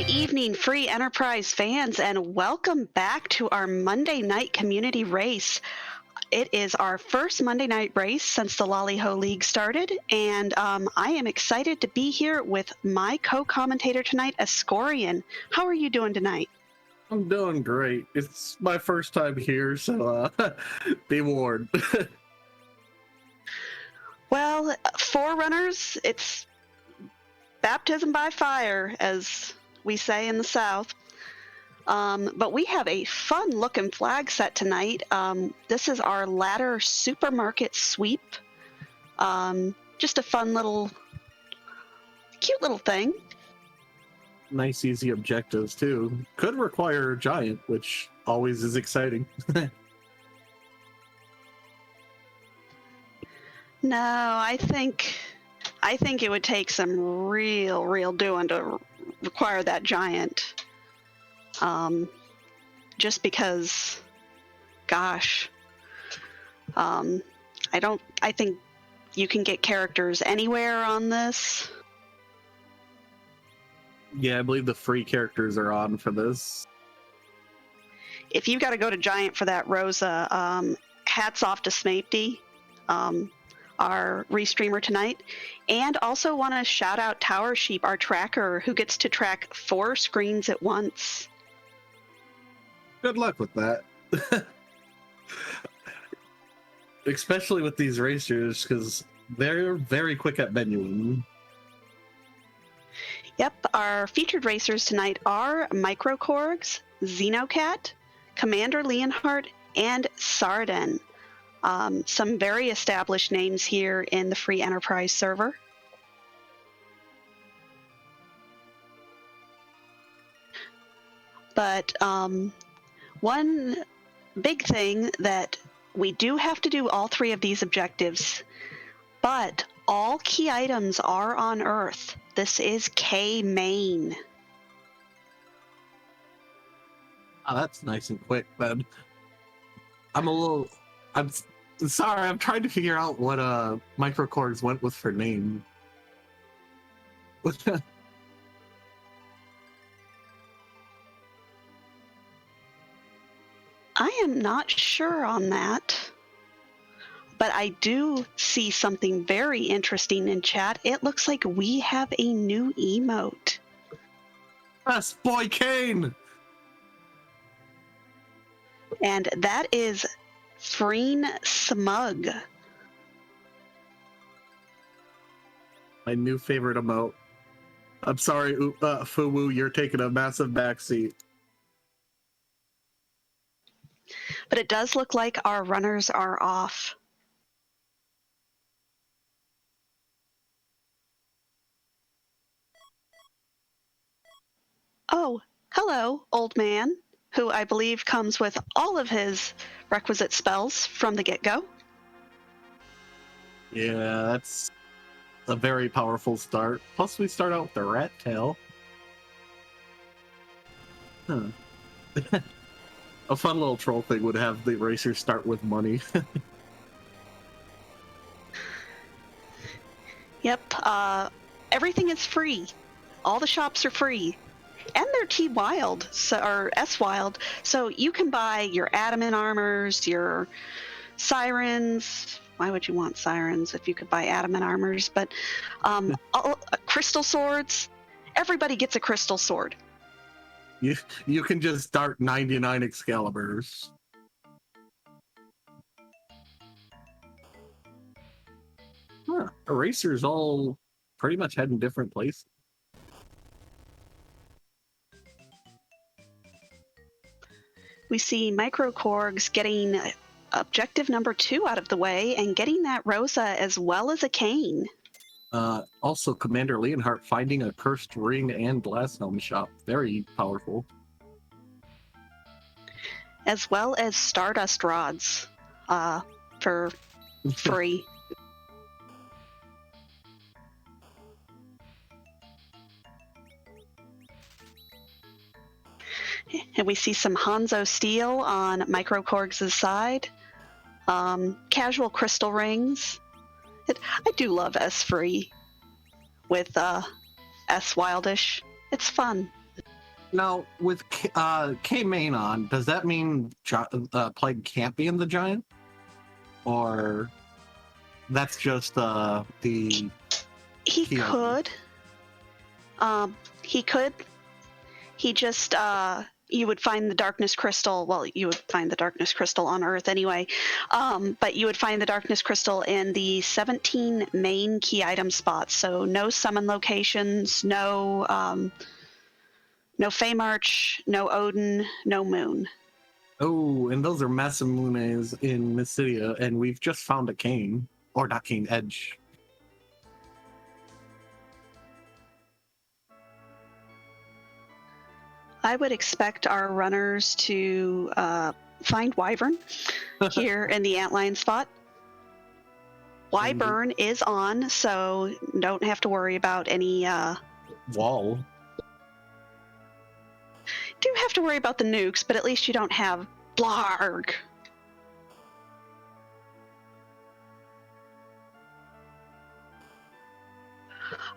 Good evening, Free Enterprise fans, and welcome back to our Monday night community race. It is our first Monday night race since the Lolly Ho League started, and I am excited to be here with my co-commentator tonight, Ascorian. How are you doing tonight? I'm doing great. It's my first time here, so be warned. Well, Forerunners, it's baptism by fire, as we say in the South. But we have a fun-looking flag set tonight. This is our ladder supermarket sweep. Just a fun little, cute little thing. Nice, easy objectives, too. Could require a giant, which always is exciting. No, I think it would take some real doing to require that giant. Just because, gosh, I think you can get characters anywhere on this. Yeah, I believe the free characters are on for this. If you've got to go to giant for that, Rosa, hats off to Smapety, our restreamer tonight. And also want to shout out Tower Sheep, our tracker, who gets to track 4 screens at once. Good luck with that. Especially with these racers, because they're very quick at menuing. Yep, our featured racers tonight are Microcorgs, Xenocat, Commander Leonhardt, and Sarden. Some very established names here in the Free Enterprise server. But one big thing that we do have to do all 3 of these objectives, but all key items are on Earth. This is K main. Oh, that's nice and quick, then. I'm sorry, I'm trying to figure out what Microcords went with for name. I am not sure on that, but I do see something very interesting in chat. It looks like we have a new emote. Yes, Boy Kane! And that is Freen Smug. My new favorite emote. I'm sorry, Fuwu, you're taking a massive backseat. But it does look like our runners are off. Oh, hello, old man, who I believe comes with all of his requisite spells from the get-go. Yeah, that's a very powerful start. Plus, we start out with the rat tail. Huh. A fun little troll thing would have the racers start with money. Yep, everything is free. All the shops are free. And they're T-Wild, or S-Wild, so you can buy your adamant armors, your sirens. Why would you want sirens if you could buy adamant armors? But crystal swords. Everybody gets a crystal sword. You can just start 99 Excaliburs. Huh. Erasers all pretty much head in different places. We see Microcorgs getting objective number 2 out of the way and getting that Rosa as well as a Kane. Also, Commander Leonhardt finding a cursed ring and glass helm shop. Very powerful. As well as Stardust rods for free. And we see some Hanzo steel on Microcorgs' side. Casual crystal rings. I do love S-Free with S-Wildish. It's fun. Now, with K main on, does that mean Plague can't be in the giant? Or that's just the He key item? could. He could. He just you would find the darkness crystal. Well, you would find the darkness crystal on Earth anyway, but you would find the darkness crystal in the 17 main key item spots. So no summon locations, no Feymarch, no Odin, no Moon. Oh, and those are Masamunes in Mysidia, and we've just found a cane. Or not cane, edge. I would expect our runners to find Wyvern here in the Antlion spot. Wyvern is on, so don't have to worry about any... Wall. Do have to worry about the nukes, but at least you don't have Blarg.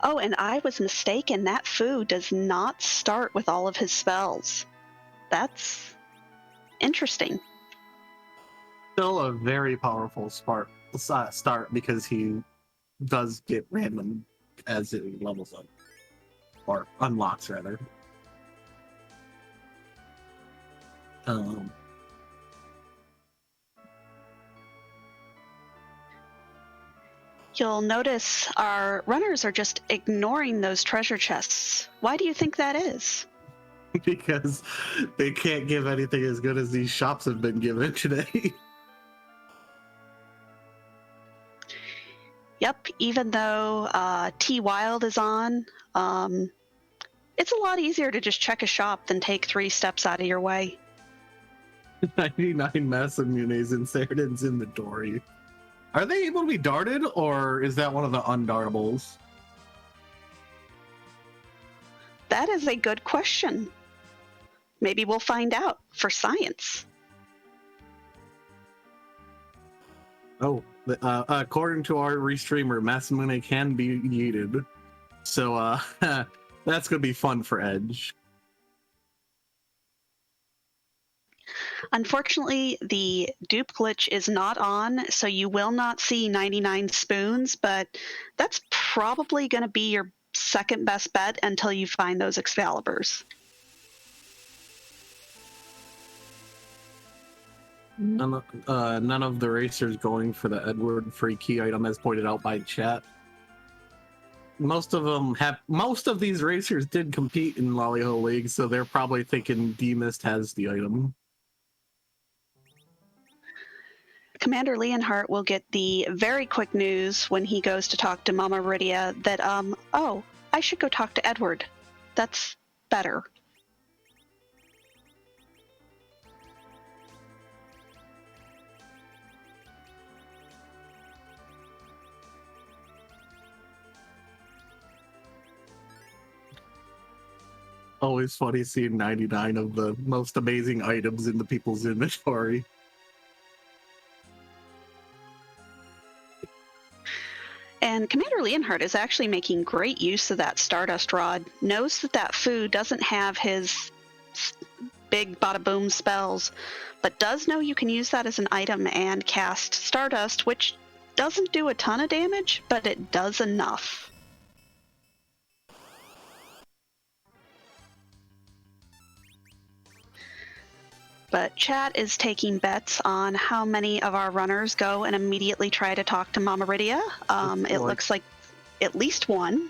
Oh, and I was mistaken. That Fu does not start with all of his spells. That's interesting. Still a very powerful start because he does get random as it levels up. Or unlocks, rather. You'll notice our runners are just ignoring those treasure chests. Why do you think that is? Because they can't give anything as good as these shops have been given today. Yep, even though T Wild is on, it's a lot easier to just check a shop than take 3 steps out of your way. 99 Masamunes and Saraden's inventory. Are they able to be darted, or is that one of the undartables? That is a good question. Maybe we'll find out for science. Oh, according to our restreamer, Masamune can be yeeted. So that's going to be fun for Edge. Unfortunately, the dupe glitch is not on, so you will not see 99 spoons, but that's probably going to be your second best bet until you find those Excaliburs. None of the racers going for the Edward free key item, as pointed out by chat. Most of these racers did compete in Lollyho League, so they're probably thinking D-Mist has the item. Commander Leonhardt will get the very quick news when he goes to talk to Mama Rydia that, oh, I should go talk to Edward. That's better. Always funny seeing 99 of the most amazing items in the people's inventory. And Commander Leonhardt is actually making great use of that Stardust Rod. Knows that Fu doesn't have his big bada boom spells, but does know you can use that as an item and cast Stardust, which doesn't do a ton of damage, but it does enough. But chat is taking bets on how many of our runners go and immediately try to talk to Mama Rydia. It looks like at least one.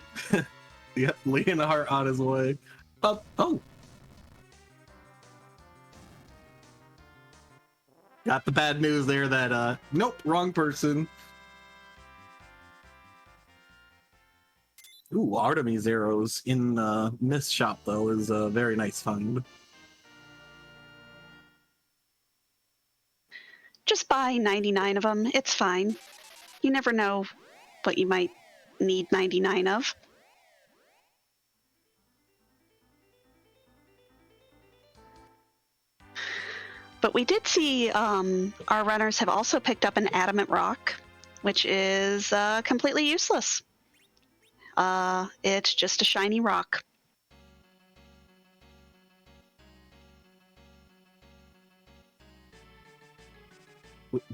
Yep, Leonhardt on his way. Oh. Got the bad news there that, nope, wrong person. Ooh, Artemis arrows in Mist Shop, though, is a very nice find. Just buy 99 of them. It's fine. You never know what you might need 99 of. But we did see our runners have also picked up an adamant rock, which is completely useless. It's just a shiny rock.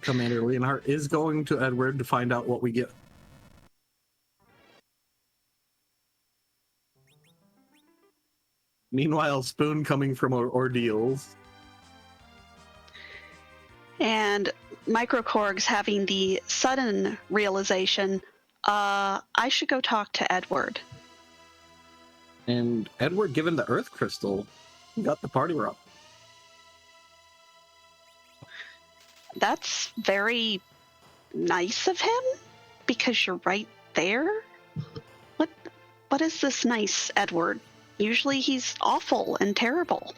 Commander Leonhardt is going to Edward to find out what we get. Meanwhile, Spoon coming from ordeals. And Microcorg's having the sudden realization, I should go talk to Edward. And Edward, given the Earth Crystal, got the party rock. That's very nice of him, because you're right there. What is this nice, Edward? Usually he's awful and terrible.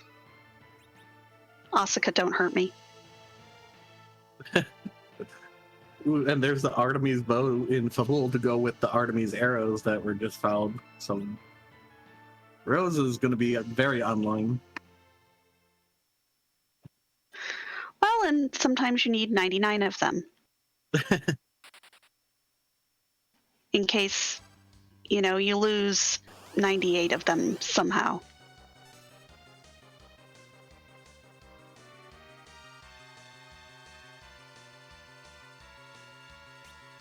Asuka, don't hurt me. And there's the Artemis bow in Fabul to go with the Artemis arrows that were just found. So Rose is going to be very online. Well, and sometimes you need 99 of them. In case, you lose 98 of them somehow.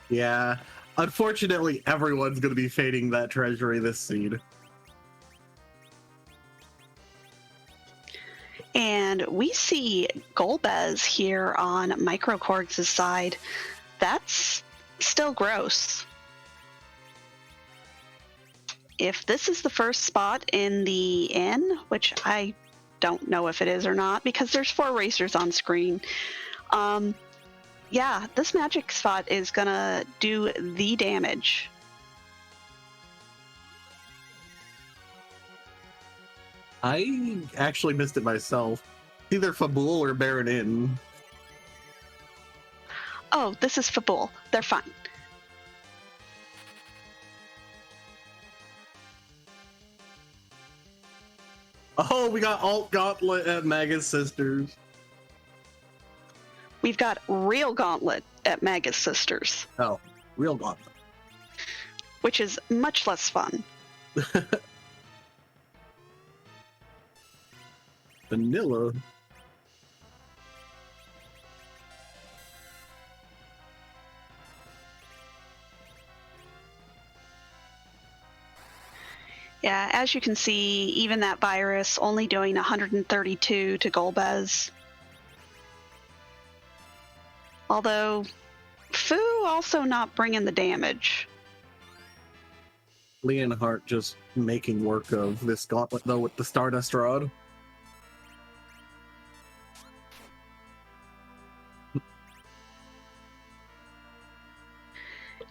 Yeah, unfortunately, everyone's going to be fading that treasury this seed. And we see Golbez here on Microcorg's side. That's still gross. If this is the first spot in the inn, which I don't know if it is or not, because there's 4 racers on screen, yeah, this magic spot is gonna do the damage. I actually missed it myself. Either Fabul or Baron Inn. Oh, this is Fabul. They're fine. Oh, we got Alt Gauntlet at Magus Sisters. We've got Real Gauntlet at Magus Sisters. Oh, Real Gauntlet. Which is much less fun. Vanilla. Yeah, as you can see, even that virus only doing 132 to Golbez. Although, Fu also not bringing the damage. Leonhardt just making work of this gauntlet, though, with the Stardust Rod.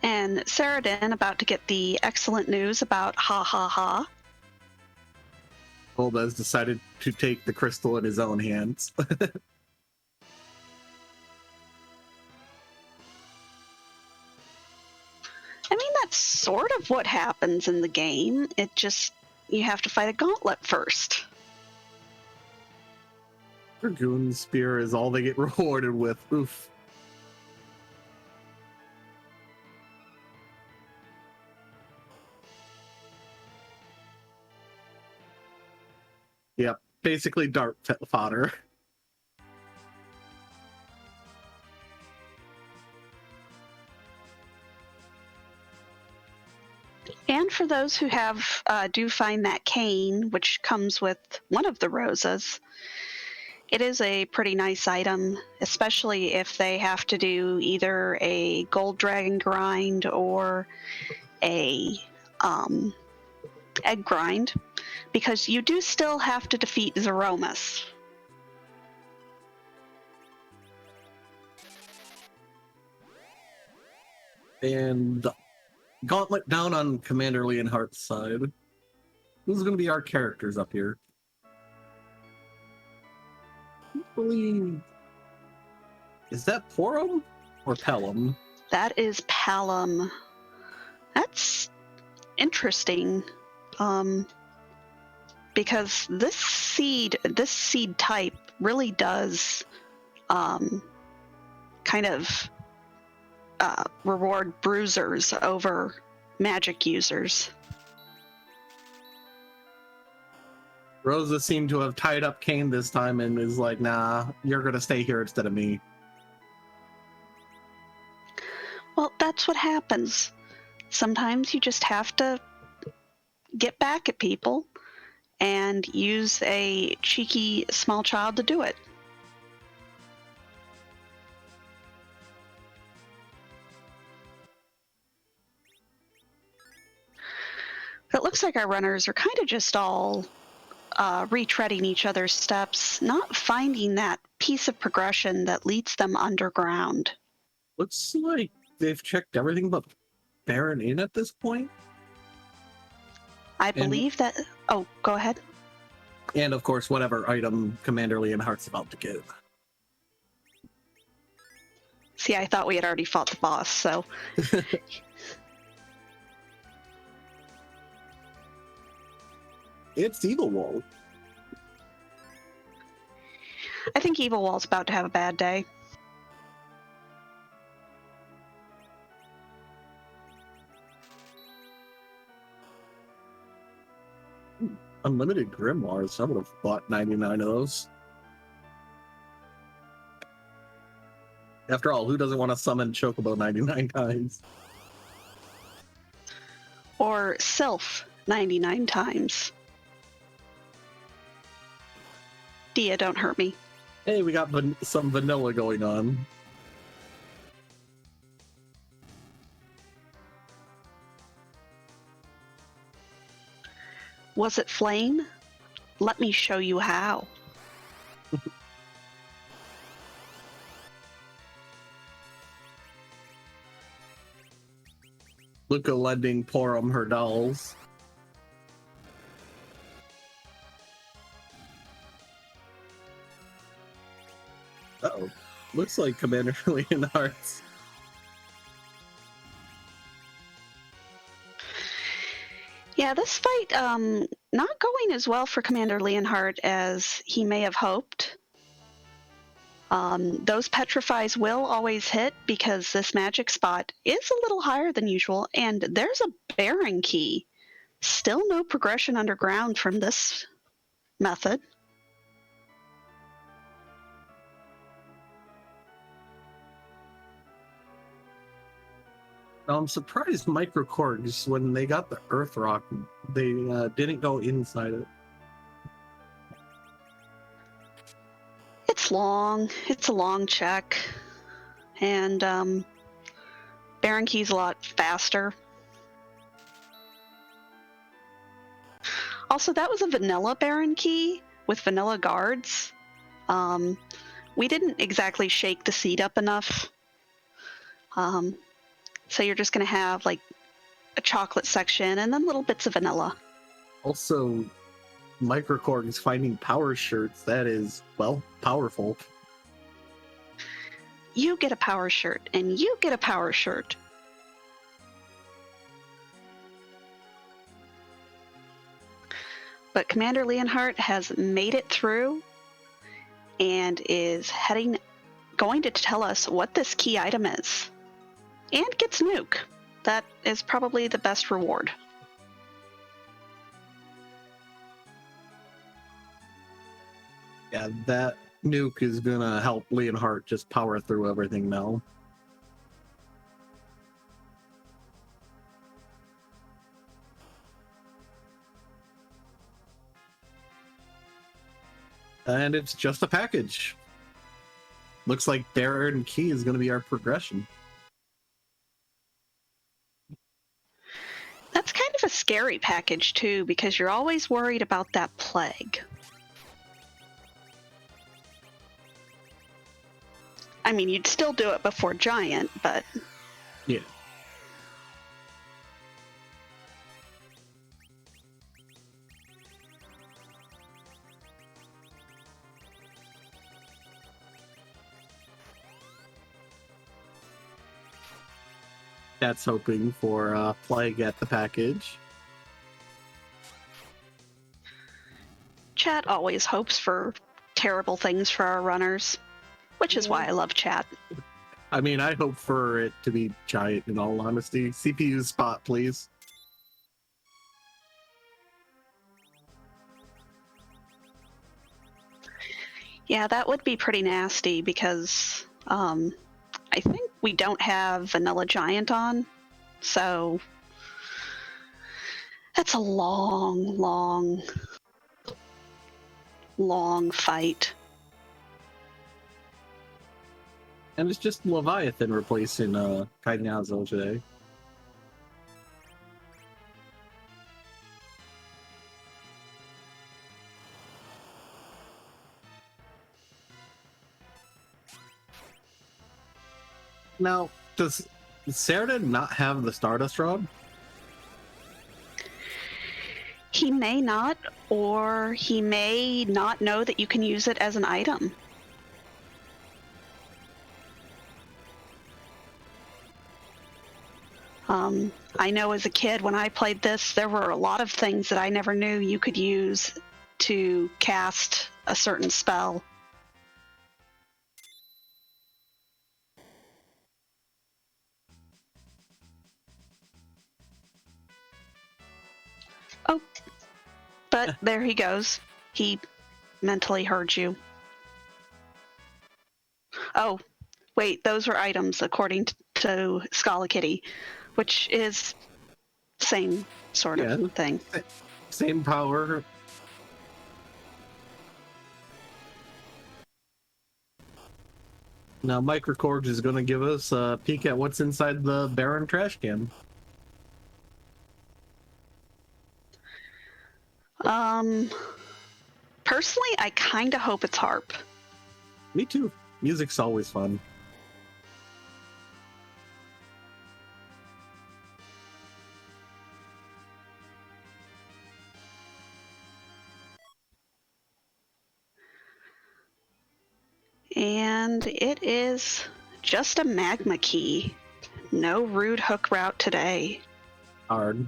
And Saradin about to get the excellent news about ha ha ha. Golbez decided to take the crystal in his own hands. I mean, that's sort of what happens in the game. It just, you have to fight a gauntlet first. Dragoon Spear is all they get rewarded with. Oof. Yep, basically dart fodder. And for those who have do find that cane, which comes with one of the roses, it is a pretty nice item, especially if they have to do either a gold dragon grind or a egg grind, because you do still have to defeat Zeromus. And gauntlet down on Commander Leonhardt's side. Who's going to be our characters up here? I believe... Is that Porum or Pelham? That is Palom. That's interesting. Because this seed type really does kind of reward bruisers over magic users. Rosa seemed to have tied up Kane this time and is like, nah, you're going to stay here instead of me. what happens. Sometimes you just have to get back at people and use a cheeky small child to do it. It looks like our runners are kind of just all retreading each other's steps, not finding that piece of progression that leads them underground. Looks like they've checked everything but Baron in at this point. I believe that... Oh, go ahead. And of course, whatever item Commander Leonhardt's about to give. See, I thought we had already fought the boss, so... It's Evil Wall. I think Evil Wall's about to have a bad day. Unlimited Grimoires. I would have bought 99 of those. After all, who doesn't want to summon Chocobo 99 times? Or Sylph 99 times. Dia, don't hurt me. Hey, we got some vanilla going on. Was it flame? Let me show you how. Luca lending Porum her dolls. Uh-oh. Looks like Commander Leonhardt's. Yeah, this fight, not going as well for Commander Leonhardt as he may have hoped. Those petrifies will always hit because this magic spot is a little higher than usual, and there's a Baron key. Still no progression underground from this method. I'm surprised Microcorgs, when they got the Earth Rock, they didn't go inside it. It's long. It's a long check. And Baron Key's a lot faster. Also, that was a vanilla Baron Key with vanilla guards. We didn't exactly shake the seed up enough. So you're just going to have like a chocolate section and then little bits of vanilla. Also, Microcorgs finding power shirts, that is, well, powerful. You get a power shirt, and you get a power shirt. But Commander Leonhardt has made it through and is going to tell us what this key item is. And gets nuke. That is probably the best reward. Yeah, that nuke is gonna help Leonhardt just power through everything now. And it's just a package. Looks like Baron Key is gonna be our progression. That's kind of a scary package, too, because you're always worried about that plague. I mean, you'd still do it before Giant, but... Yeah. That's hoping for plague at the package. Chat always hopes for terrible things for our runners, which is why I love chat. I mean, I hope for it to be Giant, in all honesty. CPU spot, please. Yeah, that would be pretty nasty because I think we don't have Vanilla Giant on, so that's a long fight. And it's just Leviathan replacing Kainyazo today. Now, does Ceradan not have the Stardust Rod? He may not, or he may not know that you can use it as an item. I know as a kid when I played this, there were a lot of things that I never knew you could use to cast a certain spell. Oh, but there he goes. He mentally heard you. Oh, wait, those were items according to Scala Kitty, which is same sort of thing. Same power. Now Microcorg is going to give us a peek at what's inside the Baron trash can. Personally, I kind of hope it's harp. Me too. Music's always fun. And it is just a magma key. No rude hook route today. Hard.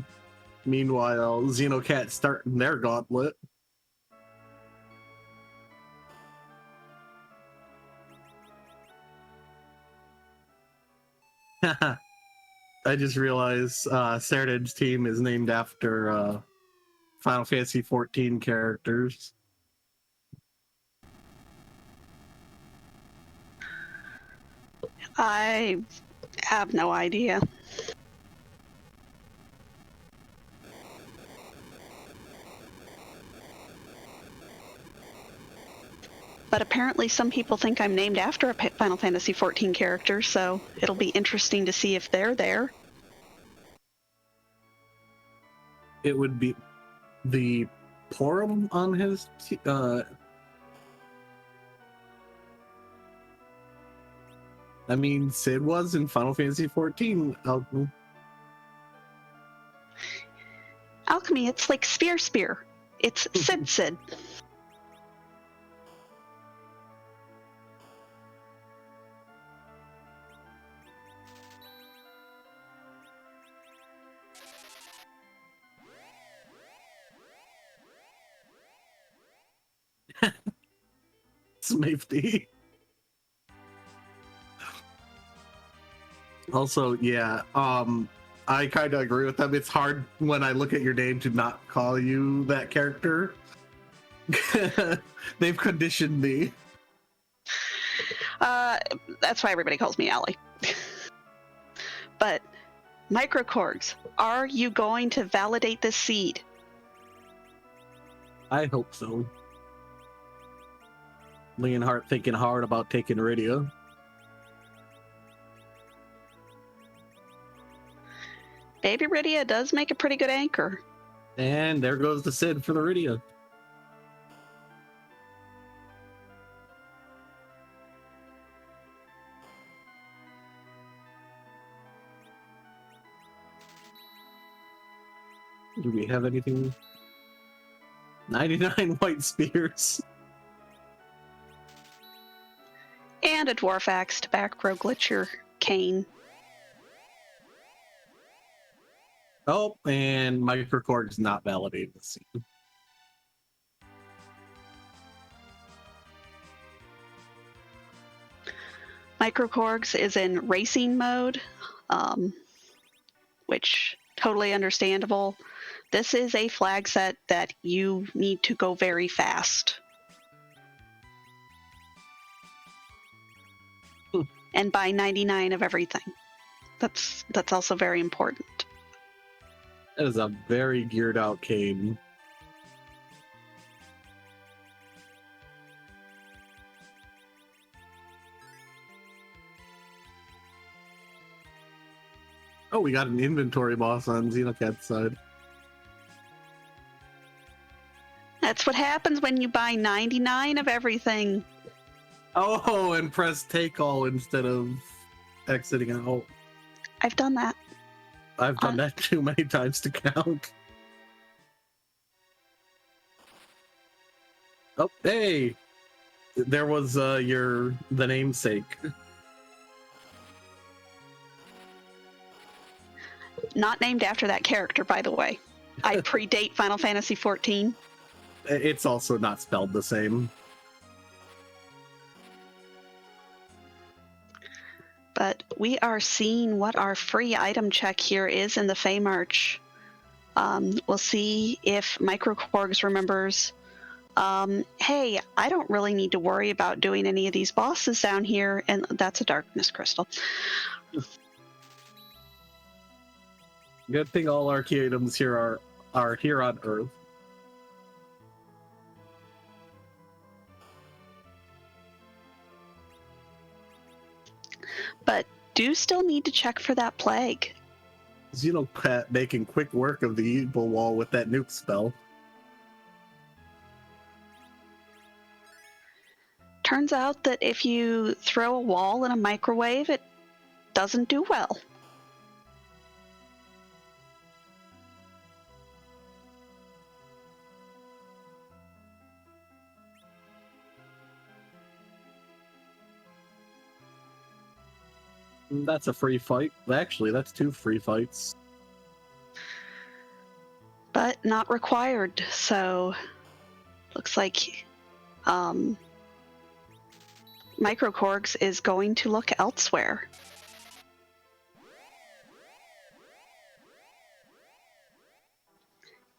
Meanwhile, Xenocat starting their gauntlet. I just realized Ceradan's team is named after Final Fantasy 14 characters. I have no idea. But apparently some people think I'm named after a Final Fantasy 14 character, so it'll be interesting to see if they're there. It would be the Porum on his I mean, Sid was in Final Fantasy 14. Alchemy, it's like Spear. It's Sid. Safety. Also, yeah, I kind of agree with them. It's hard when I look at your name to not call you that character. They've conditioned me. That's why everybody calls me Allie. But Microcorgs, are you going to validate this seed? I hope so. Leonhardt thinking hard about taking Iridia. Baby Rydia does make a pretty good anchor. And there goes the Sid for the Iridia. Do we have anything? 99 white spears. And a Dwarf Axe to back row Glitcher Cane. Oh, and Microcorg's not validating the scene. Microcorgs is in racing mode, which totally understandable. This is a flag set that you need to go very fast. and buy 99 of everything. That's also very important. That is a very geared out cane. Oh, we got an inventory boss on Xenocat's side. That's what happens when you buy 99 of everything. Oh, and press take all instead of exiting out. I've done that. I've done that too many times to count. Oh, hey! There was the namesake. Not named after that character, by the way. I predate Final Fantasy XIV. It's also not spelled the same. But we are seeing what our free item check here is in the Fey March. We'll see if Microcorgs remembers, hey, I don't really need to worry about doing any of these bosses down here, and that's a darkness crystal. Good thing all our key items here are here on Earth. But do still need to check for that plague. Xenocat making quick work of the evil wall with that nuke spell. Turns out that if you throw a wall in a microwave, it doesn't do well. That's a free fight. Actually, that's 2 free fights. But not required, so looks like Microcorgs is going to look elsewhere.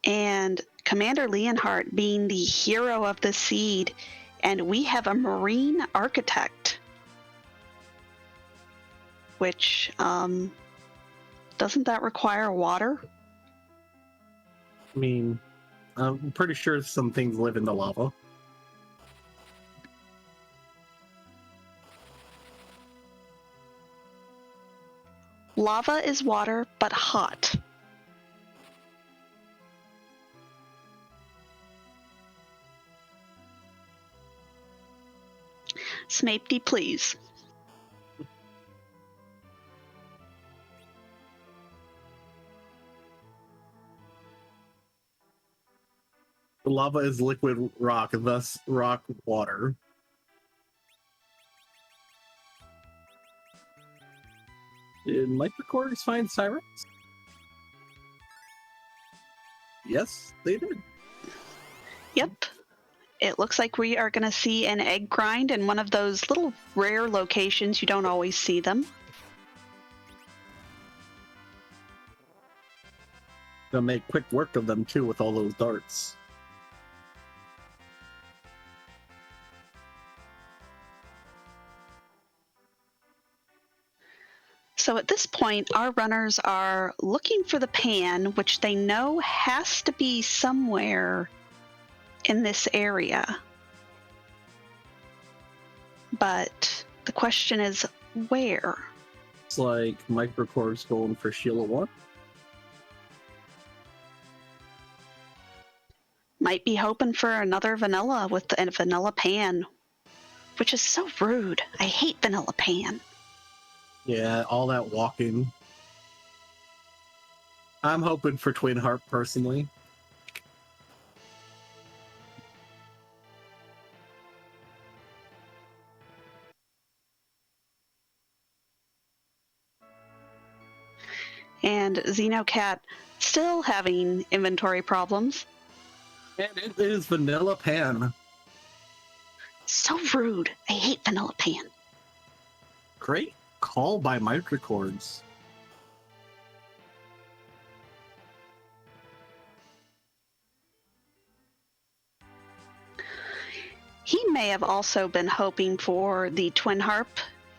And Commander Leonhardt being the hero of the seed, and we have a Marine Architect, which, doesn't that require water? I mean, I'm pretty sure some things live in the lava. Lava is water, but hot. Smapety, please. The lava is liquid rock, thus rock water. Did Microcorgs find Sirens? Yes, they did. Yep. It looks like we are going to see an egg grind in one of those little rare locations you don't always see them. They'll make quick work of them too with all those darts. So at this point, our runners are looking for the pan, which they know has to be somewhere in this area. But the question is, where? It's like Microcorps going for Sheila 1. Might be hoping for another vanilla with a vanilla pan, which is so rude. I hate vanilla pan. Yeah, all that walking. I'm hoping for Twin Harp personally. And Xenocat still having inventory problems. And it is Vanilla Pan. So rude. I hate vanilla pan. Great call by Microcorps. He may have also been hoping for the Twin Harp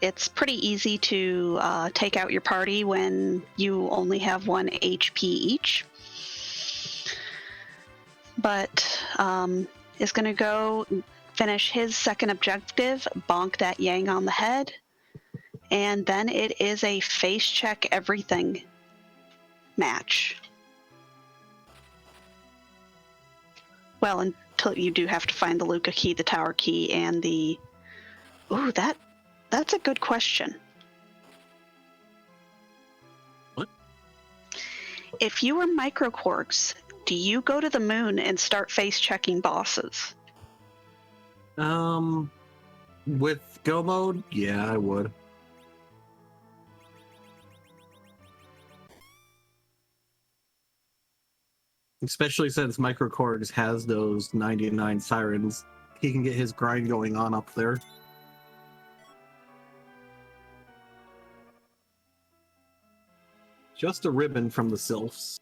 it's pretty easy to take out your party when you only have 1 HP each. But is going to go finish his second objective, bonk that Yang on the head, and then it is a face check everything match. Well, until you do have to find the Luca key, the tower key, and the... Ooh, that's a good question. What? If you were Microquarks, do you go to the moon and start face checking bosses? With go mode, yeah, I would. Especially since Microcorgs has those 99 sirens. He can get his grind going on up there. Just a ribbon from the Sylphs.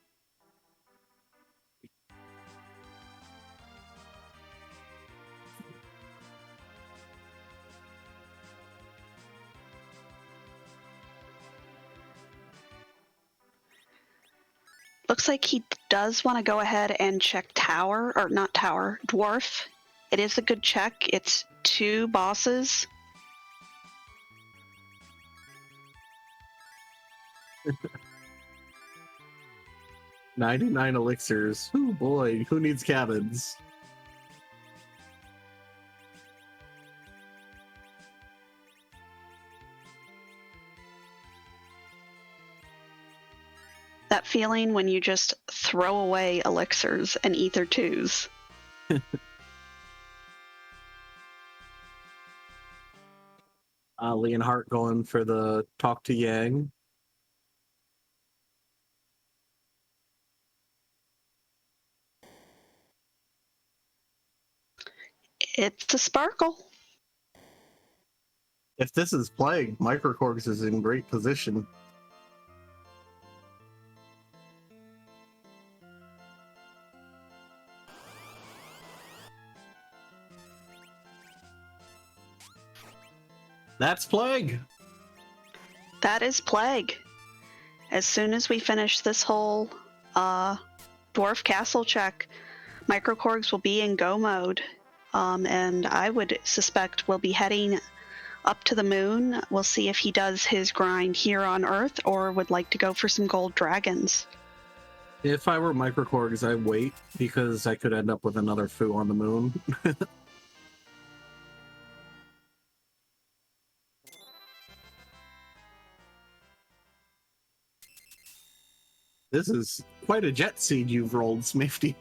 Looks like he does want to go ahead and check tower, or not tower, dwarf. It is a good check. It's 2 bosses. $99 elixirs. Oh boy, who needs cabins? That feeling when you just throw away elixirs and ether 2s. Leonhardt going for the talk to Yang. It's a sparkle. If this is Plague, Microcorgs is in great position. That's Plague! That is Plague. As soon as we finish this whole Dwarf Castle check, Microcorgs will be in go mode. And I would suspect we'll be heading up to the moon. We'll see if he does his grind here on Earth or would like to go for some gold dragons. If I were Microcorgs, I'd wait, because I could end up with another foo on the moon. This is quite a jet seed you've rolled, Smifty.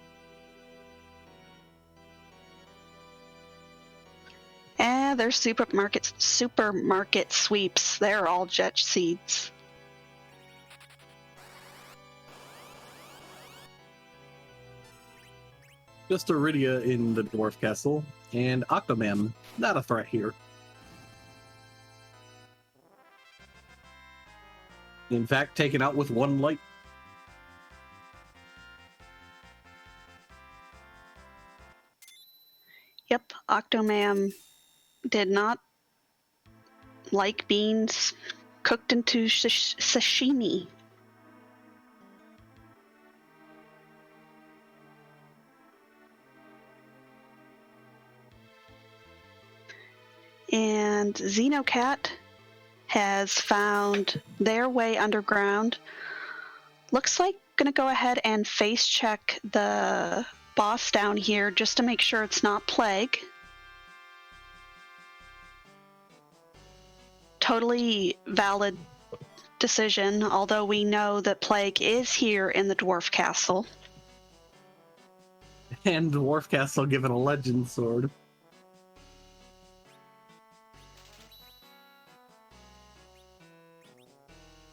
They're supermarket sweeps. They're all jet seeds. Just Iridia in the Dwarf Castle, and Octomam, not a threat here. In fact, taken out with 1 light. Yep, Octomam did not like beans cooked into sashimi. And Xenocat has found their way underground. Looks like gonna go ahead and face check the boss down here just to make sure it's not Plague. Totally valid decision, although we know that Plague is here in the Dwarf Castle. And Dwarf Castle given a legend sword.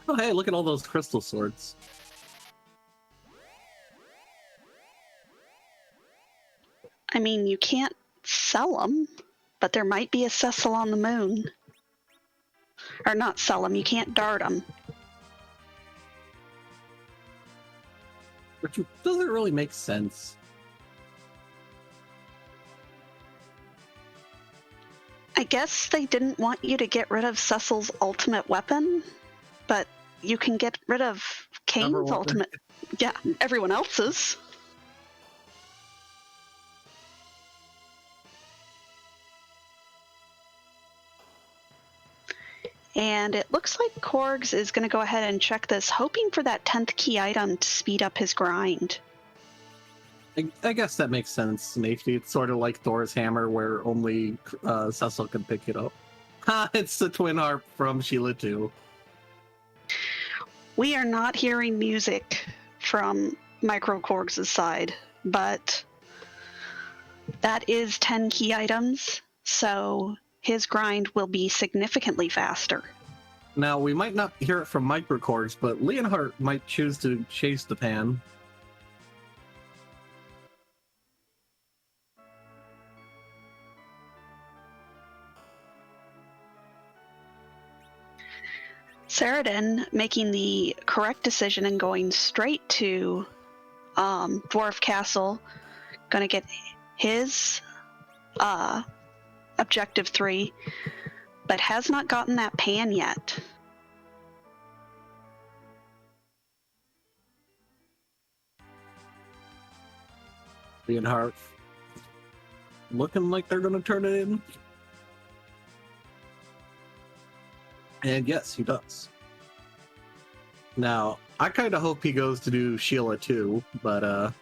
Oh hey, look at all those crystal swords. I mean, you can't sell them, but there might be a Cecil on the moon. Or not sell them, you can't dart them. Which doesn't really make sense. I guess they didn't want you to get rid of Cecil's ultimate weapon, but you can get rid of Kane's ultimate. Yeah, everyone else's. And it looks like Korgs is going to go ahead and check this, hoping for that 10th key item to speed up his grind. I guess that makes sense, Nafty. It's sort of like Thor's hammer, where only Cecil can pick it up. Ha! It's the twin harp from Sheila 2. We are not hearing music from Micro Korgs' side, but that is 10 key items, so his grind will be significantly faster. Now, we might not hear it from Micro Korgs, but Leonhardt might choose to chase the pan. Saradin making the correct decision and going straight to Dwarf Castle, going to get his objective 3, but has not gotten that pan yet. Leonhardt looking like they're going to turn it in. And yes, he does. Now, I kind of hope he goes to do Sheila too, but I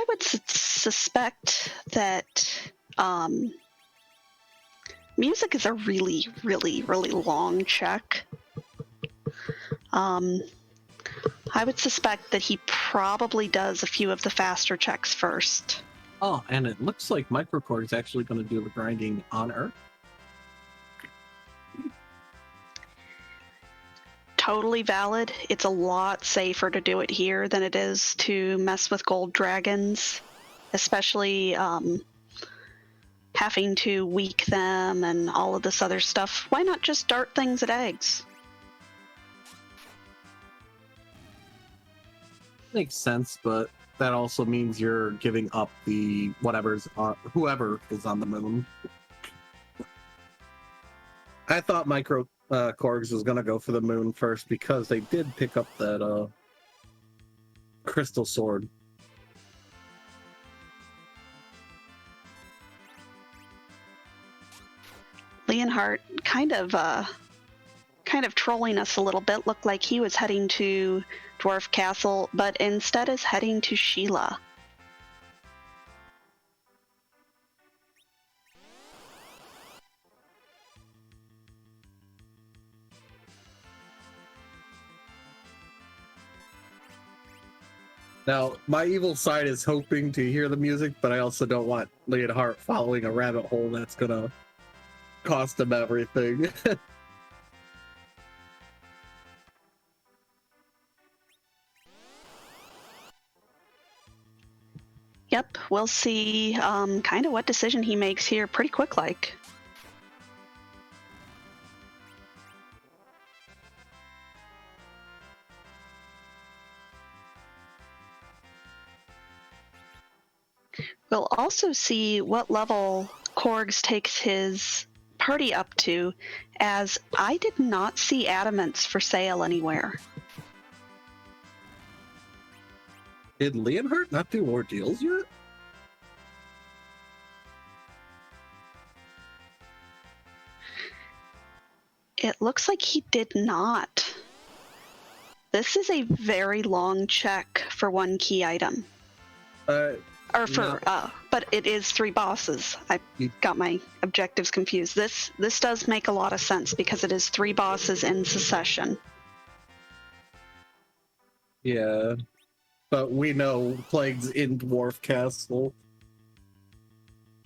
would suspect that music is a really, really, really long check. I would suspect that he probably does a few of the faster checks first. Oh, and it looks like Microcore is actually going to do the grinding on Earth. Totally valid. It's a lot safer to do it here than it is to mess with gold dragons, especially having to weak them and all of this other stuff. Why not just dart things at eggs? Makes sense, but that also means you're giving up the whoever is on the moon. I thought Micro Korgs was going to go for the moon first because they did pick up that crystal sword. Leonhardt kind of trolling us a little bit. Looked like he was heading to Dwarf Castle, but instead is heading to Sheila. Now, my evil side is hoping to hear the music, but I also don't want Leonhardt following a rabbit hole that's gonna cost him everything. Yep, we'll see kind of what decision he makes here pretty quick-like. We'll also see what level Korgs takes his party up to, as I did not see adamants for sale anywhere. Did Leonhardt not do ordeals yet? It looks like he did not. This is a very long check for one key item. But it is 3 bosses. I got my objectives confused. This does make a lot of sense because it is 3 bosses in succession. Yeah, but we know Plague's in Dwarf Castle,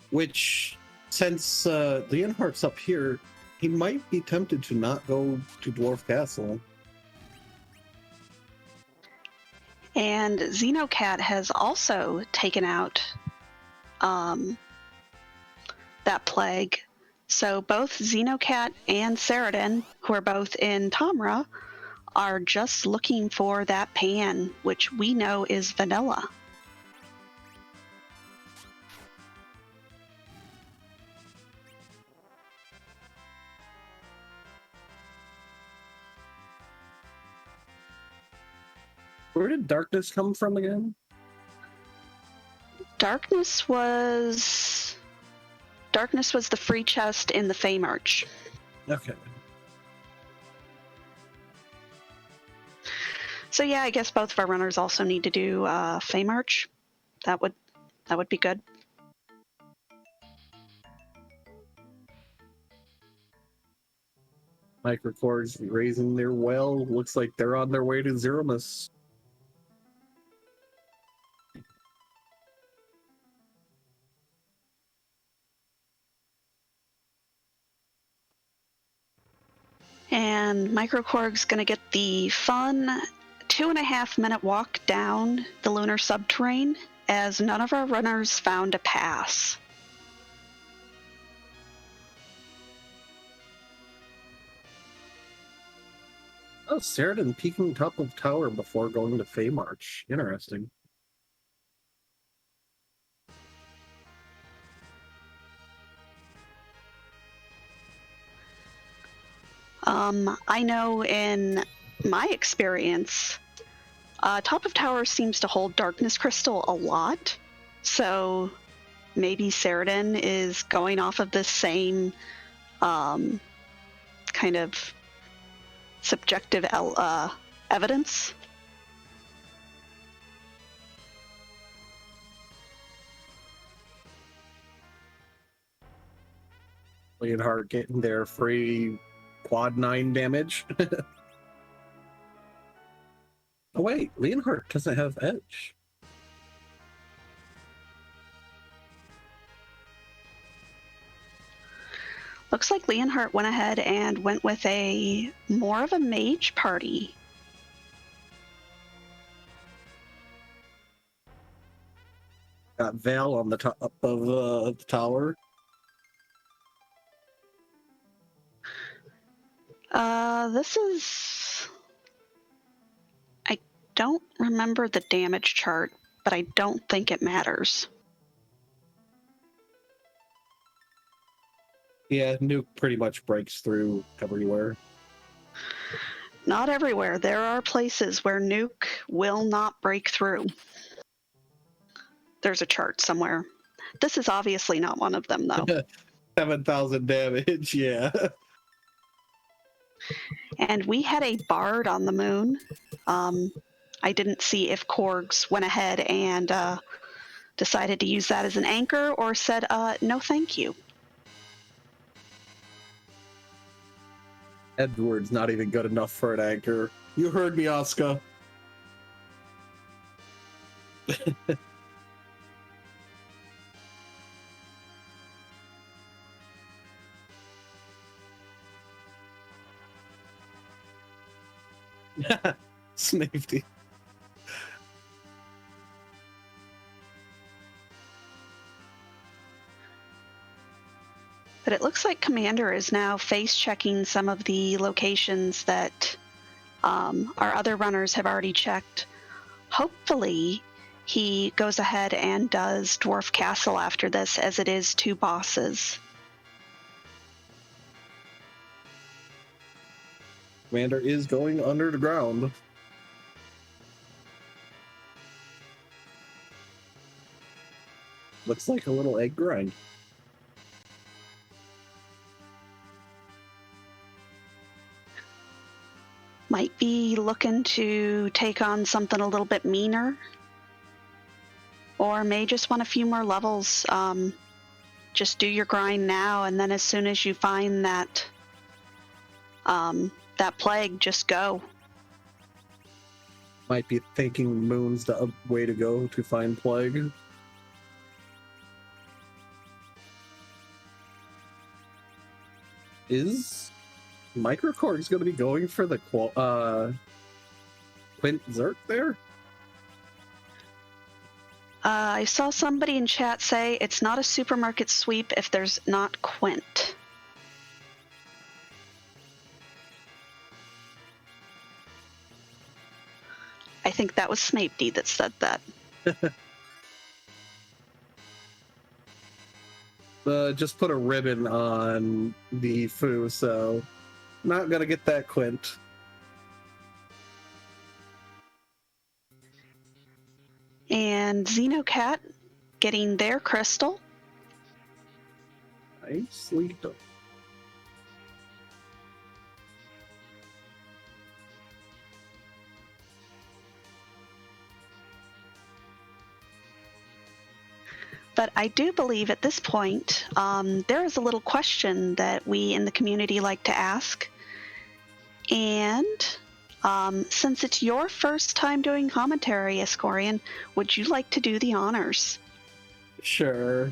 which, since Leonhardt's up here, he might be tempted to not go to Dwarf Castle. And Xenocat has also taken out that plague. So both Xenocat and Saradin, who are both in Tamra, are just looking for that pan, which we know is vanilla. Where did darkness come from again? Darkness was the free chest in the Fey March. Okay. So yeah, I guess both of our runners also need to do Fey March. That would be good. Microcords raising their well. Looks like they're on their way to Zeromus. And Microcorg's gonna get the fun 2.5-minute walk down the lunar subterrane, as none of our runners found a pass. Oh, Ceridan peeking top of tower before going to Fey March. Interesting. I know in my experience, top of tower seems to hold darkness crystal a lot, so maybe Ceridan is going off of this same kind of subjective evidence. Leonhardt getting their free quad 9 damage. Oh wait, Leonhardt doesn't have edge. Looks like Leonhardt went ahead and went with a more of a mage party. Got Val on the top of the tower. This is... I don't remember the damage chart, but I don't think it matters. Yeah, Nuke pretty much breaks through everywhere. Not everywhere. There are places where Nuke will not break through. There's a chart somewhere. This is obviously not one of them, though. 7,000 damage, yeah. And we had a bard on the moon. I didn't see if Korgs went ahead and decided to use that as an anchor or said, no thank you. Edward's not even good enough for an anchor. You heard me, Oscar. Snafety. But it looks like Commander is now face checking some of the locations that our other runners have already checked. Hopefully, he goes ahead and does Dwarf Castle after this, as it is 2 bosses. Commander is going under the ground. Looks like a little egg grind. Might be looking to take on something a little bit meaner, or may just want a few more levels. Just do your grind now, and then as soon as you find that that plague, just go. Might be thinking Moon's the way to go to find plague. Is Microcorg's going to be going for the Quint Zerk there? I saw somebody in chat say it's not a supermarket sweep if there's not Quint. I think that was Snapedy that said that. Just put a ribbon on the foo, so not gonna get that Quint. And Xenocat getting their crystal. Nicely done. But I do believe at this point, there is a little question that we in the community like to ask. And since it's your first time doing commentary, Escorian, would you like to do the honors? Sure.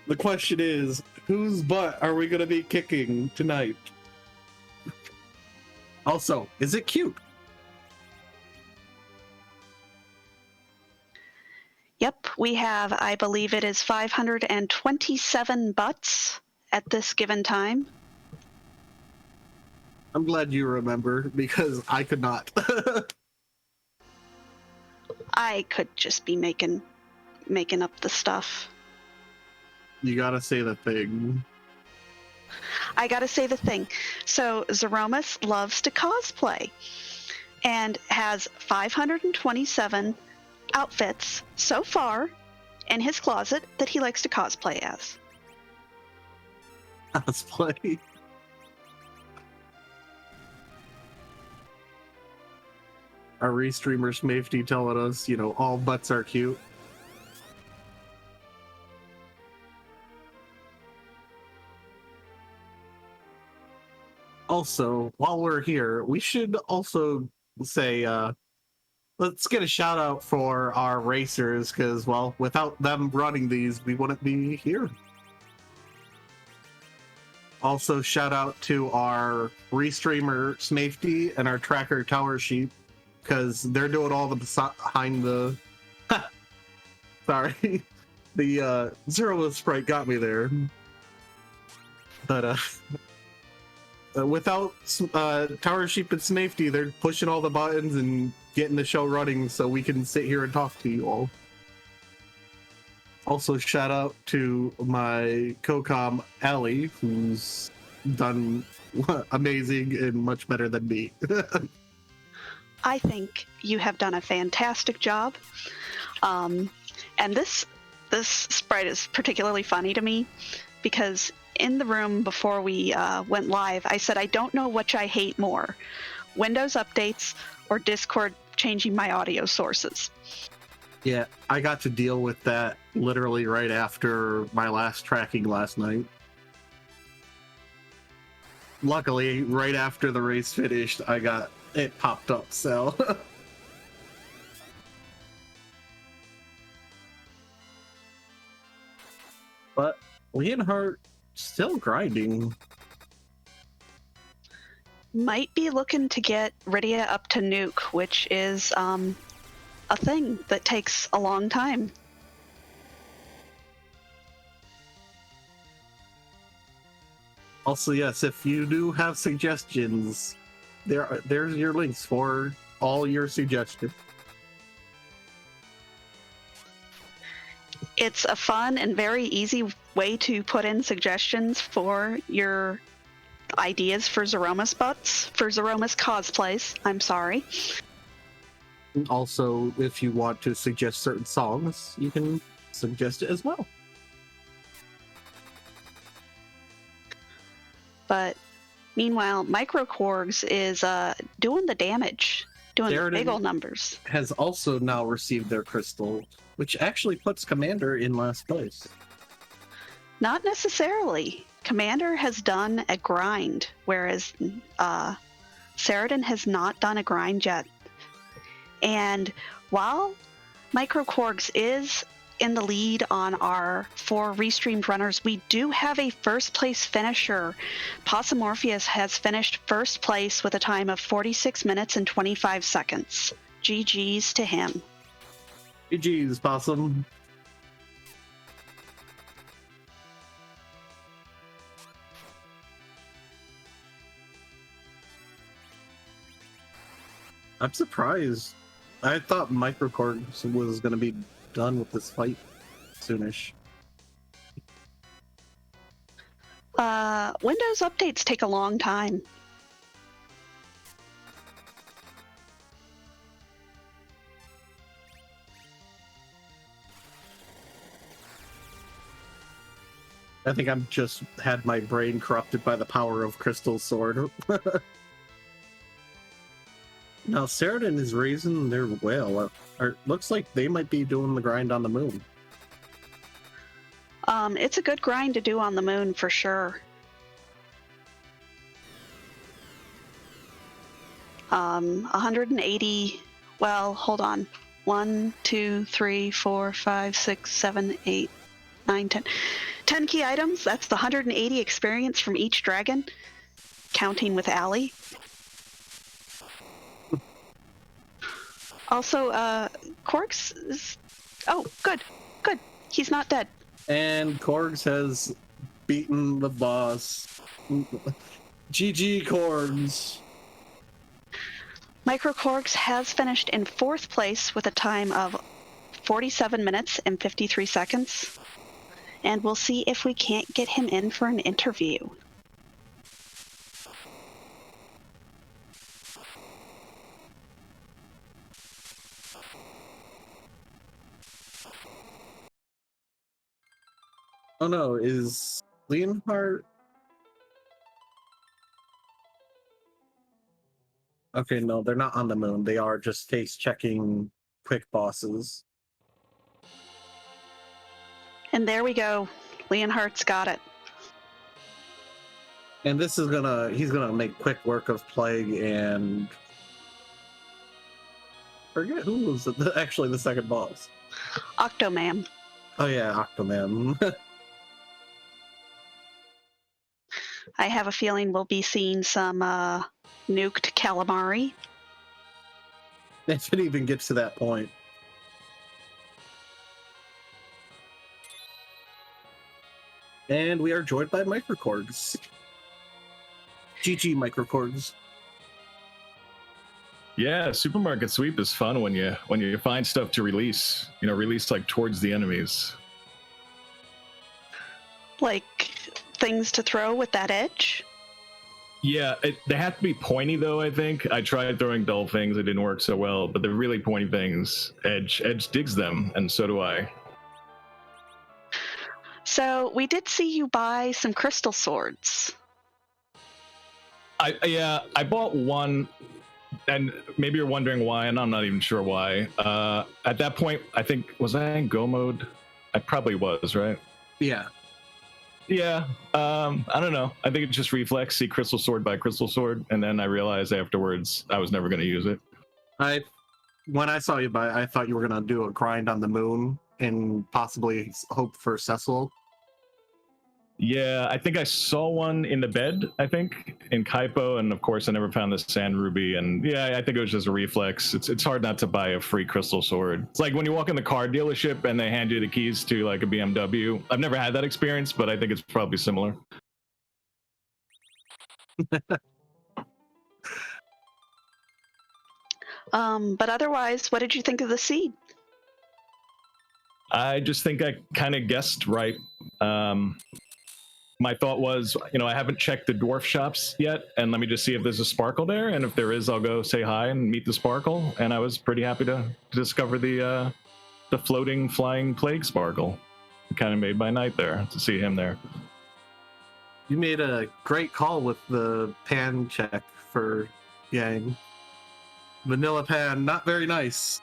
The question is, whose butt are we going to be kicking tonight? Also, is it cute? Yep, we have, I believe it is 527 butts at this given time. I'm glad you remember, because I could not. I could just be making up the stuff. You gotta say the thing. I gotta say the thing. So Zeromus loves to cosplay and has 527 outfits so far in his closet that he likes to cosplay as. Cosplay. Our restreamer Smafety telling us, all butts are cute. Also, while we're here, we should also say, let's get a shout out for our racers, because, well, without them running these, we wouldn't be here. Also, shout out to our restreamer Smafety and our tracker Tower Sheep, because they're doing all the behind the... Sorry. The Zero sprite got me there. But, without Tower Sheep and Smafety, they're pushing all the buttons and getting the show running so we can sit here and talk to you all. Also, shout out to my co-com, Allie, who's done amazing and much better than me. I think you have done a fantastic job. And this sprite is particularly funny to me because in the room before we went live, I said I don't know which I hate more, Windows updates or Discord changing my audio sources. Yeah, I got to deal with that literally right after my last tracking last night. Luckily, right after the race finished, it popped up, so... But Leonhardt still grinding. Might be looking to get Rydia up to nuke, which is a thing that takes a long time. Also, yes, if you do have suggestions, there's your links for all your suggestions. It's a fun and very easy way to put in suggestions for your ideas for Zeromus butts, for Zeromus cosplays, I'm sorry. Also, if you want to suggest certain songs, you can suggest it as well. But meanwhile, Microcorgs is doing the damage, doing the big ol' numbers. Has also now received their crystal, which actually puts Commander in last place. Not necessarily. Commander has done a grind, whereas Saradin has not done a grind yet. And while Microcorgs is in the lead on our 4 restreamed runners, we do have a first place finisher. Possumorpheus has finished first place with a time of 46 minutes and 25 seconds. GG's to him. GG's, Possum. I'm surprised. I thought Microcorgs was going to be done with this fight soonish. Windows updates take a long time. I think I'm just had my brain corrupted by the power of Crystal Sword. Now, Ceradan is raising their whale. Looks like they might be doing the grind on the moon. It's a good grind to do on the moon for sure. 180. Well, hold on. 1, 2, 3, 4, 5, 6, 7, 8, 9, 10. 10 key items. That's the 180 experience from each dragon, counting with Allie. Also, Korgs is... Oh, good. Good. He's not dead. And Korgs has beaten the boss. GG, Korgs. Micro Korgs has finished in 4th place with a time of 47 minutes and 53 seconds. And we'll see if we can't get him in for an interview. Oh no, is Leonhardt... Okay, no, they're not on the moon. They are just taste checking quick bosses. And there we go. Leonhardt's got it. And this is he's gonna make quick work of Plague and... Forget who was actually the second boss. Octomam. Oh yeah, Octomam. I have a feeling we'll be seeing some nuked calamari. If it even gets to that point. And we are joined by Microkorgs. GG, Microkorgs. Yeah, supermarket sweep is fun when you find stuff to release. You know, release like towards the enemies. Like things to throw with that edge. Yeah, they have to be pointy though. I think I tried throwing dull things; it didn't work so well. But the really pointy things, Edge digs them, and so do I. So we did see you buy some crystal swords. I bought one, and maybe you're wondering why, and I'm not even sure why. At that point, I think, was I in go mode? I probably was, right? Yeah. Yeah, I don't know. I think it's just reflex, see crystal sword by crystal sword, and then I realized afterwards I was never going to use it. When I saw you buy, I thought you were going to do a grind on the moon and possibly hope for Cecil. Yeah, I think I saw one in the bed, I think, in Kaipo, and of course I never found the Sand Ruby, and yeah, I think it was just a reflex. It's hard not to buy a free crystal sword. It's like when you walk in the car dealership and they hand you the keys to like a BMW. I've never had that experience, but I think it's probably similar. But otherwise, what did you think of the seed? I just think I kind of guessed right. My thought was, I haven't checked the dwarf shops yet, and let me just see if there's a sparkle there, and if there is, I'll go say hi and meet the sparkle. And I was pretty happy to discover the floating, flying plague sparkle. Kind of made my night there to see him there. You made a great call with the pan check for Yang. Vanilla pan, not very nice.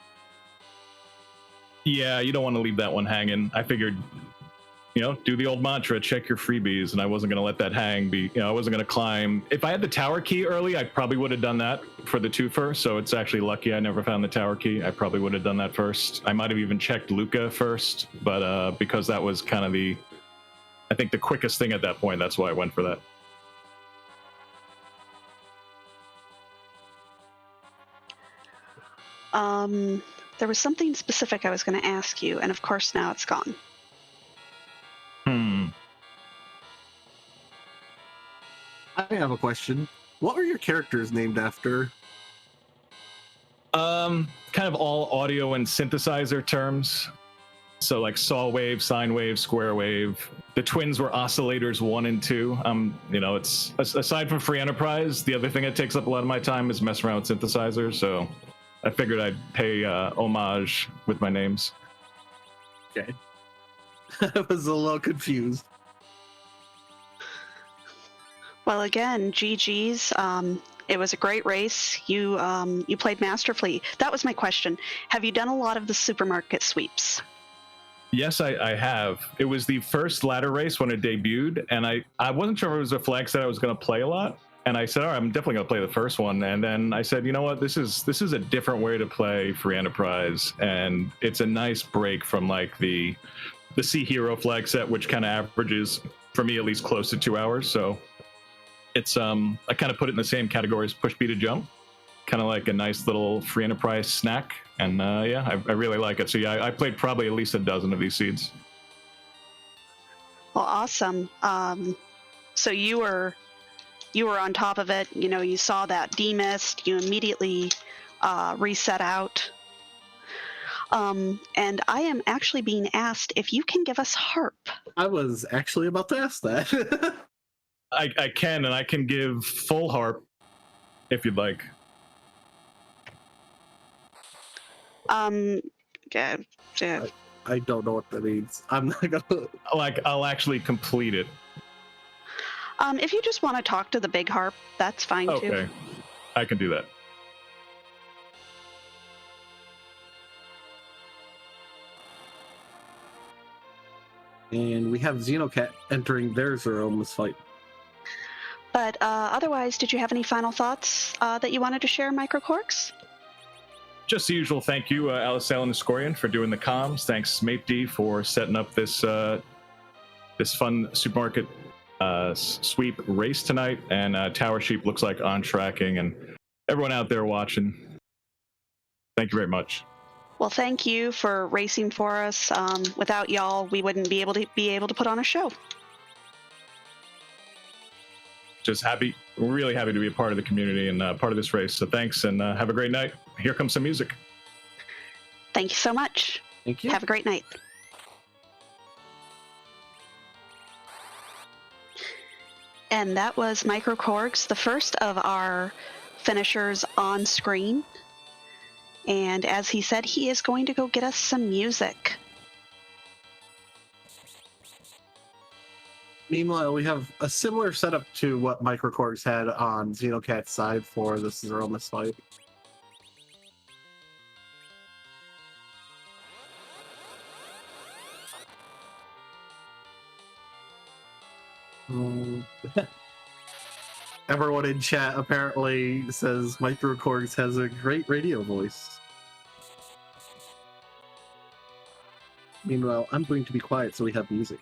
Yeah, you don't want to leave that one hanging. I figured, do the old mantra, check your freebies, and I wasn't going to let that hang. I wasn't going to climb. If I had the tower key early, I probably would have done that for the twofer, so it's actually lucky I never found the tower key. I probably would have done that first. I might have even checked Luca first, but because that was kind of the quickest thing at that point, that's why I went for that. There was something specific I was going to ask you, and of course now it's gone. I have a question. What were your characters named after? Kind of all audio and synthesizer terms. So like saw wave, sine wave, square wave. The twins were oscillators 1 and 2. It's aside from free enterprise, the other thing that takes up a lot of my time is messing around with synthesizers. So I figured I'd pay homage with my names. Okay. I was a little confused. Well, again, GG's. It was a great race. You played masterfully. That was my question. Have you done a lot of the supermarket sweeps? Yes, I have. It was the first ladder race when it debuted, and I wasn't sure if it was a flag set I was going to play a lot. And I said, all right, I'm definitely going to play the first one. And then I said, you know what, this is a different way to play Free Enterprise, and it's a nice break from like the Sea Hero flag set, which kind of averages for me at least close to 2 hours. So it's I kind of put it in the same category as Push B to Jump, kind of like a nice little Free Enterprise snack. And yeah, I really like it. So yeah, I played probably at least a dozen of these seeds. Well, awesome. So you were on top of it. You know, you saw that demist. You immediately reset out. And I am actually being asked if you can give us harp. I was actually about to ask that. I can, and I can give full harp if you'd like. Yeah, I don't know what that means. I'm not gonna. I'll actually complete it. if you just want to talk to the big harp, that's fine too. Okay, I can do that. And we have Xenocat entering their Zeroma's fight. But otherwise, did you have any final thoughts that you wanted to share, Microcorks? Just the usual thank you, Alicel and Escorian, for doing the comms. Thanks, Mate D, for setting up this this fun supermarket sweep race tonight. And Tower Sheep looks like on tracking, and everyone out there watching, thank you very much. Well, thank you for racing for us. Without y'all, we wouldn't be able to put on a show. Just happy, really happy to be a part of the community and part of this race. So thanks, and have a great night. Here comes some music. Thank you so much. Thank you. Have a great night. And that was Microcorks, the first of our finishers on screen. And as he said, he is going to go get us some music. Meanwhile, we have a similar setup to what Microcorks had on Xenocat's side for this Zeroma's fight. Everyone in chat apparently says Microcorks has a great radio voice. Meanwhile, I'm going to be quiet so we have music.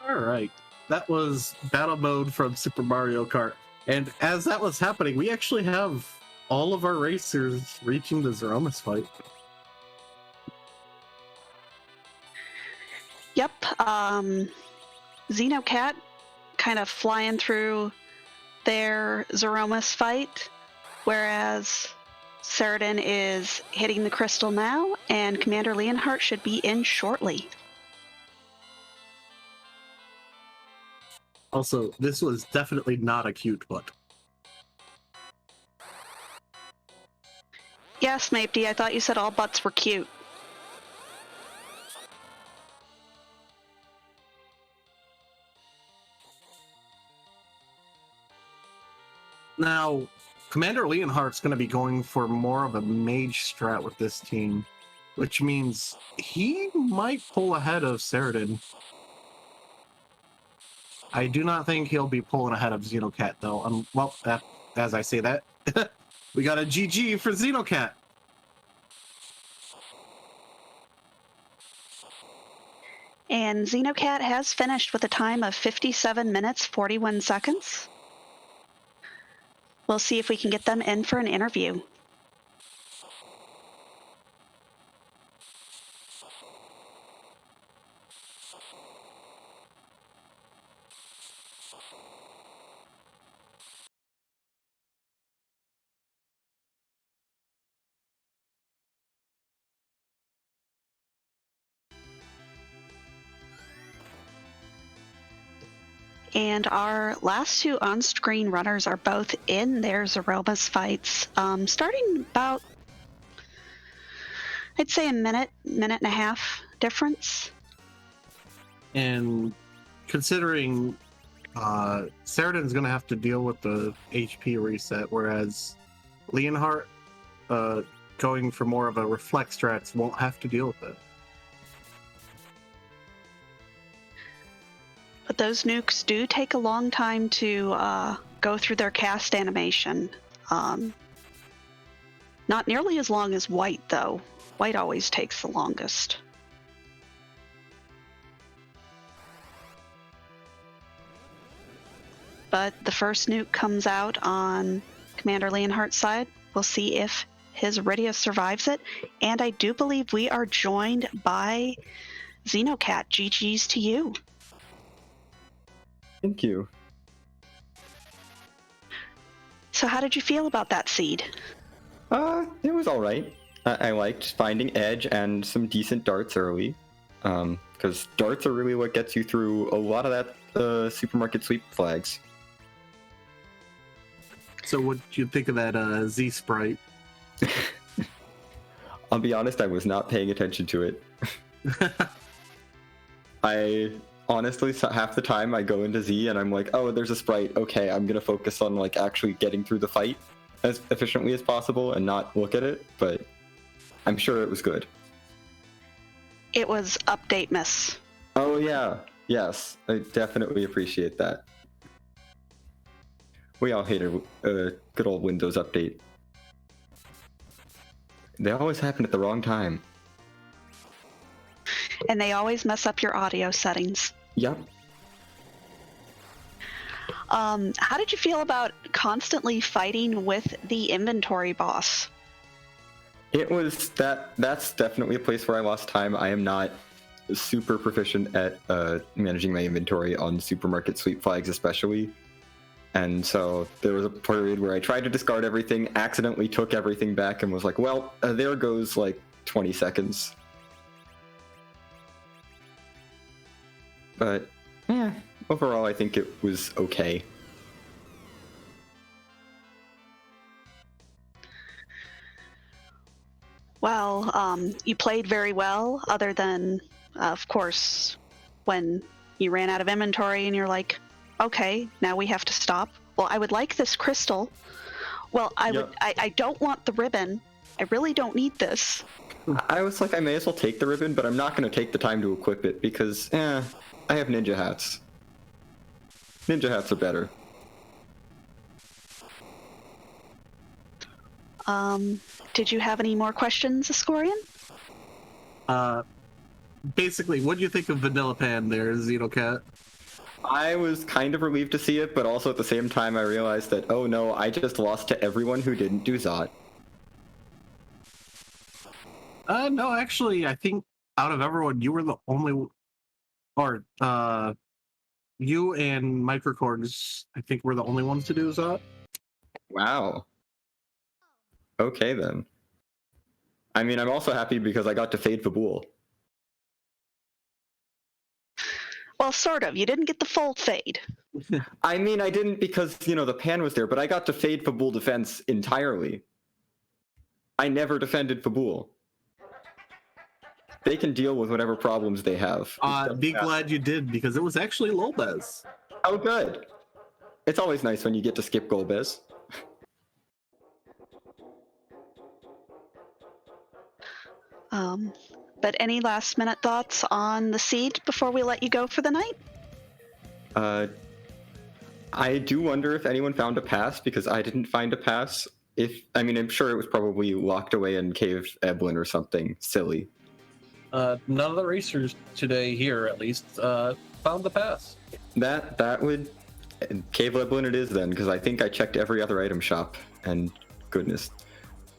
Alright, that was battle mode from Super Mario Kart. And as that was happening, we actually have all of our racers reaching the Zeroma's fight. Yep. Xenocat kind of flying through their Zeroma's fight, whereas Ceradan is hitting the crystal now, and Commander Leonhardt should be in shortly. Also, this was definitely not a cute butt. guess, Mapedy. I thought you said all butts were cute. Now, Commander Leonhardt's going to be going for more of a mage strat with this team, which means he might pull ahead of Ceradan. I do not think he'll be pulling ahead of Xenocat, though. Well, as I say that, we got a GG for Xenocat. And Xenocat has finished with a time of 57 minutes, 41 seconds. We'll see if we can get them in for an interview. And our last two on-screen runners are both in their Zeromas fights, starting about, I'd say, a minute and a half difference. And considering Ceradan's going to have to deal with the HP reset, whereas Leonhardt, going for more of a reflex strats, won't have to deal with it. But those nukes do take a long time to go through their cast animation. Not nearly as long as White, though. White always takes the longest. But the first nuke comes out on Commander Leonhardt's side. We'll see if his Iridia survives it. And I do believe we are joined by Xenocat. GG's to you. Thank you. So how did you feel about that seed? It was all right. I liked finding edge and some decent darts early, because darts are really what gets you through a lot of that supermarket sweep flags. So what did you think of that Z Sprite? I'll be honest, I was not paying attention to it. I honestly, half the time I go into Z and I'm like, oh, there's a sprite. Okay, I'm gonna focus on like actually getting through the fight as efficiently as possible and not look at it. But I'm sure it was good. It was update miss. Oh yeah, yes, I definitely appreciate that. We all hate a good old Windows update. They always happen at the wrong time. And they always mess up your audio settings. Yep. How did you feel about constantly fighting with the inventory boss? It was that's definitely a place where I lost time. I am not super proficient at managing my inventory on supermarket sweep flags especially. And so there was a period where I tried to discard everything, accidentally took everything back, and was like, well, there goes like 20 seconds. But yeah, overall I think it was okay. Well, you played very well, other than, of course, when you ran out of inventory and you're like, okay, now we have to stop. Well, I would like this crystal. Well, I don't want the ribbon. I really don't need this. I was like, I may as well take the ribbon, but I'm not going to take the time to equip it because, I have ninja hats. Ninja hats are better. Did you have any more questions, Ascorian? Basically, what do you think of Vanilla Pan there, Xenocat? I was kind of relieved to see it, but also at the same time I realized that, oh no, I just lost to everyone who didn't do Zot. No, actually, I think out of everyone, you were the only, or you and Microcorgs, I think, were the only ones to do Zot. Wow. Okay then. I mean, I'm also happy because I got to fade Fabul. Well, sort of. You didn't get the full fade. I mean, I didn't because, the pan was there, but I got to fade Fabul defense entirely. I never defended Fabul. They can deal with whatever problems they have. Be glad you did, because it was actually Lobez. Oh, good. It's always nice when you get to skip Golbez. But any last minute thoughts on the seed before we let you go for the night? I do wonder if anyone found a pass, because I didn't find a pass. I'm sure it was probably locked away in Cave Eblin or something silly. None of the racers today here, at least, found the pass. That would Cave Eblin it is then, because I think I checked every other item shop, and goodness.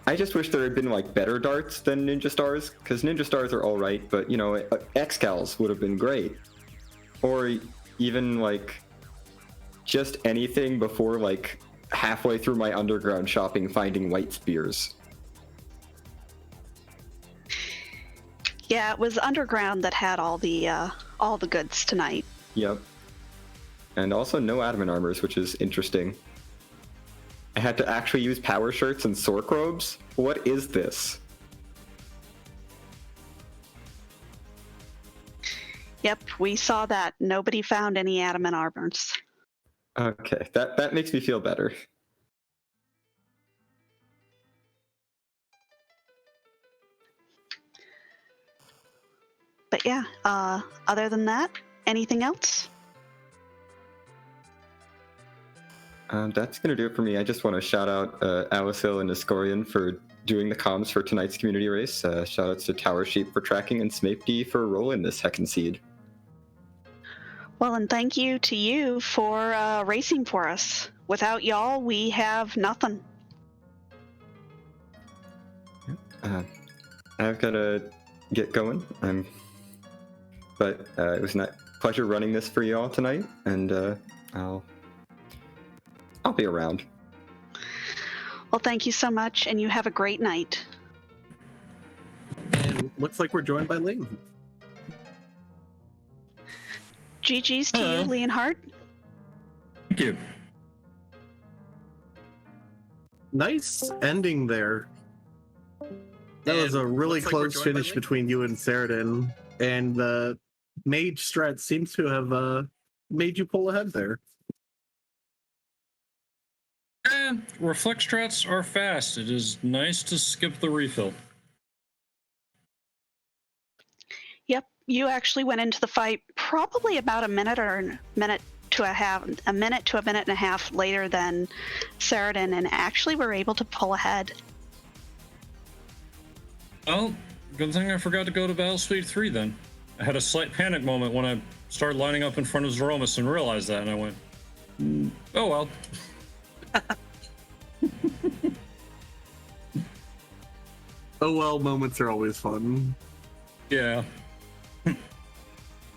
I just wish there had been like better darts than Ninja Stars, because Ninja Stars are all right, but Excals would have been great, or even like just anything before like halfway through my underground shopping finding white spears. Yeah, it was underground that had all the goods tonight. Yep. And also no adamant armors, which is interesting. I had to actually use power shirts and sork robes? What is this? Yep, we saw that. Nobody found any adamant armors. Okay, that makes me feel better. But yeah, other than that, anything else? That's going to do it for me. I just want to shout out Alisil and Escorian for doing the comms for tonight's community race. Shout outs to Tower Sheep for tracking and Smaped for rolling this heckin' seed. Well, and thank you to you for racing for us. Without y'all, we have nothing. I've got to get going. But it was a pleasure running this for y'all tonight, and I'll be around. Well, thank you so much, and you have a great night. And looks like we're joined by Ling. GG's to you, Leonhardt. Thank you. Nice ending there. That was a really close finish between you and Saradin, and the Mage strat seems to have made you pull ahead there. Reflect strats are fast. It is nice to skip the refill. Yep, you actually went into the fight probably about a minute to a minute and a half later than Saradin, and actually were able to pull ahead. Well, good thing I forgot to go to Battle Speed 3 then. I had a slight panic moment when I started lining up in front of Zeromus and realized that, and I went, oh well. Oh well, moments are always fun. Yeah. But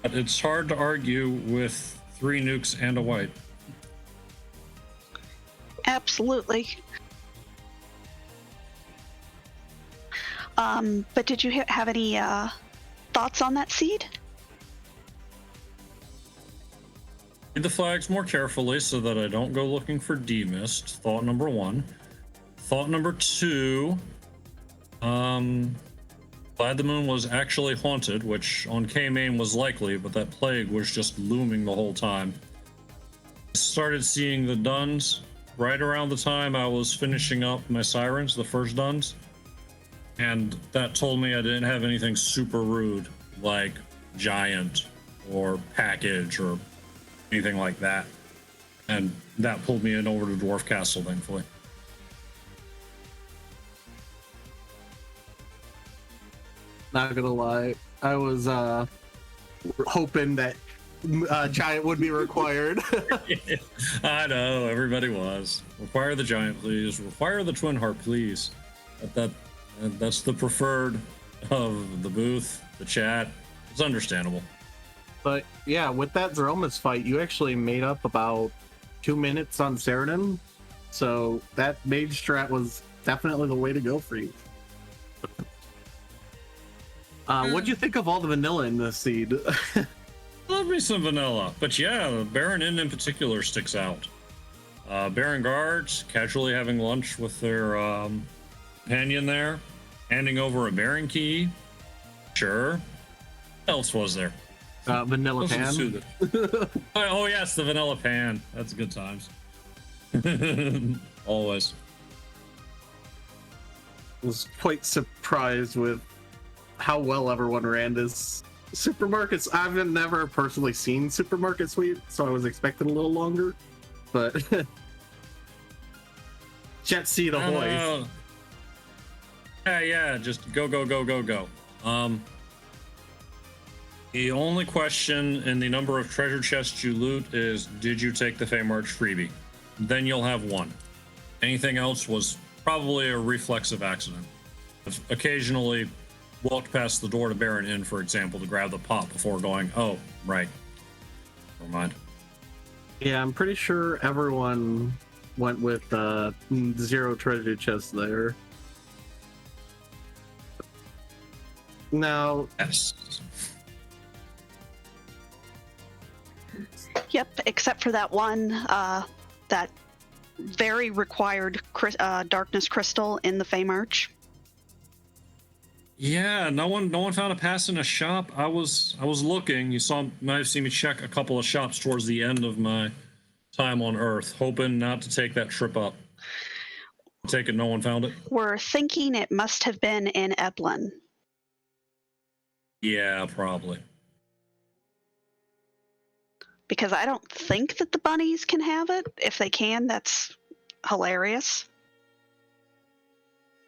it's hard to argue with 3 nukes and a white. Absolutely. But did you have any thoughts on that seed? Read the flags more carefully so that I don't go looking for demist. Thought number 1. Thought number 2. Glad the moon was actually haunted, which on K-Main was likely, but that plague was just looming the whole time. Started seeing the duns right around the time I was finishing up my sirens, the first duns, and that told me I didn't have anything super rude like giant or package or anything like that, and that pulled me in over to Dwarf Castle, thankfully. Not gonna lie, I was hoping that giant would be required. I know, everybody was. Require the giant, please. Require the twin heart, please. That's the preferred of the booth, the chat. It's understandable. But yeah, with that Zeromus fight, you actually made up about 2 minutes on Saradin, so that mage strat was definitely the way to go for you. What'd you think of all the vanilla in this seed? Love me some vanilla, but yeah, the Baron Inn in particular sticks out. Baron Guards casually having lunch with their companion there, handing over a Baron key. Sure. What else was there? Vanilla Those are the pan. two that- oh yes, the vanilla pan. That's good times. Always. Was quite surprised with how well everyone ran this supermarkets. I've never personally seen supermarket sweep, so I was expecting a little longer. But jet see the hoist. Yeah, just go. The only question in the number of treasure chests you loot is, did you take the Fey March freebie? Then you'll have one. Anything else was probably a reflexive accident. I've occasionally walked past the door to Baron Inn, for example, to grab the pot before going, oh, right. Never mind. Yeah, I'm pretty sure everyone went with 0 treasure chests there. Now, Yes. Yep, except for that one, that very required darkness crystal in the Fey March. Yeah, no one found a pass in a shop. I was looking. You might have seen me check a couple of shops towards the end of my time on Earth, hoping not to take that trip up. Take it, no one found it. We're thinking it must have been in Eblin. Yeah, probably. Because I don't think that the bunnies can have it. If they can, that's hilarious.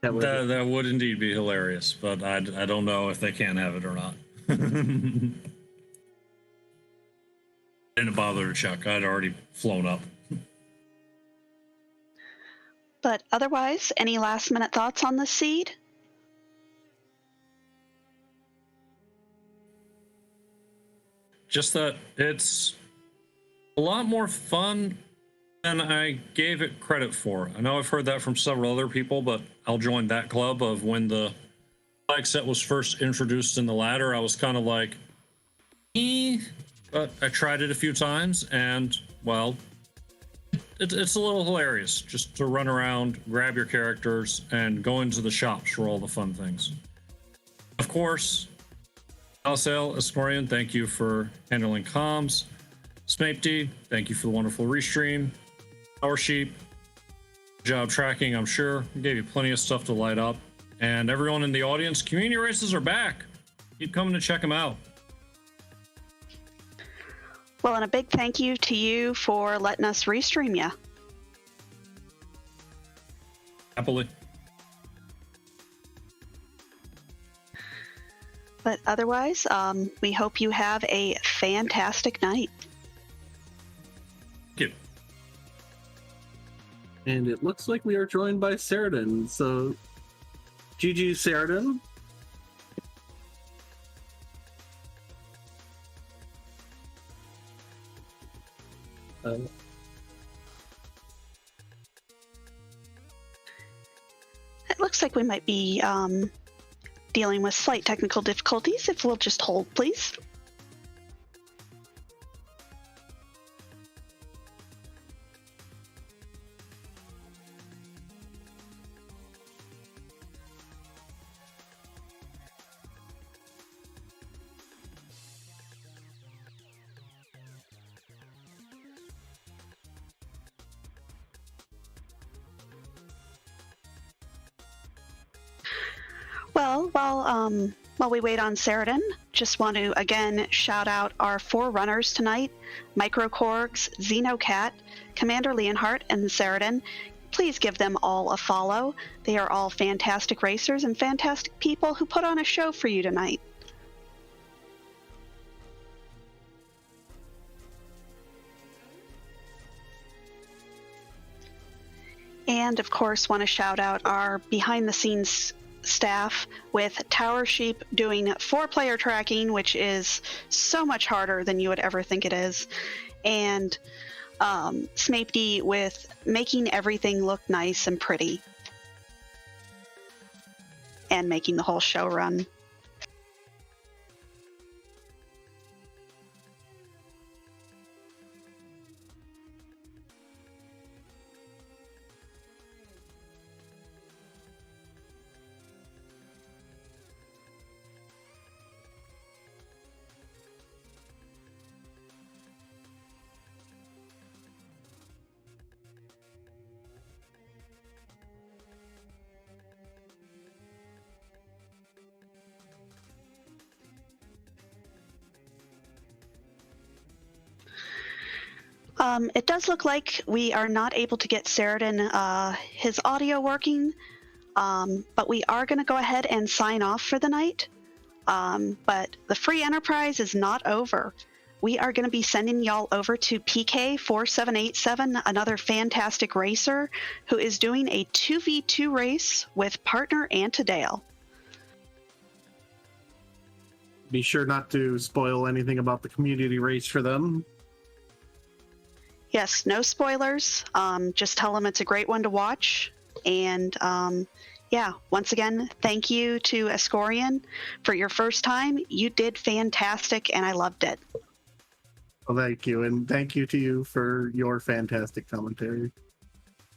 that was That would indeed be hilarious, but I don't know if they can have it or not. Didn't bother to check. I'd already flown up. But otherwise, any last minute thoughts on this seed? Just that it's a lot more fun than I gave it credit for. I know I've heard that from several other people, but I'll join that club of when the flag set was first introduced in the ladder. I was kind of like, but I tried it a few times, and well, it's a little hilarious just to run around, grab your characters, and go into the shops for all the fun things. Of course, Alsail, Escorian, thank you for handling comms. Smaped, thank you for the wonderful restream. Power Sheep, good job tracking, I'm sure. Gave you plenty of stuff to light up. And everyone in the audience, community races are back. Keep coming to check them out. Well, and a big thank you to you for letting us restream you. Happily. But otherwise, we hope you have a fantastic night. Thank you. And it looks like we are joined by Sheridan. So, GG Sheridan. It looks like we might be dealing with slight technical difficulties. If we'll just hold, please. Well, while we wait on Sheridan, just want to again shout out our 4 runners tonight, Microcorgs, Xenocat, Commander Leonhardt, and Sheridan. Please give them all a follow. They are all fantastic racers and fantastic people who put on a show for you tonight. And of course, want to shout out our behind-the-scenes staff with Tower Sheep doing 4-player tracking, which is so much harder than you would ever think it is, and Smaped with making everything look nice and pretty and making the whole show run. It does look like we are not able to get Sheridan his audio working, but we are going to go ahead and sign off for the night. But the free enterprise is not over. We are going to be sending y'all over to PK4787, another fantastic racer who is doing a 2v2 race with partner Antidale. Be sure not to spoil anything about the community race for them. Yes, no spoilers. Just tell them it's a great one to watch. And yeah, once again, thank you to Escorian for your first time. You did fantastic, and I loved it. Well, thank you, and thank you to you for your fantastic commentary.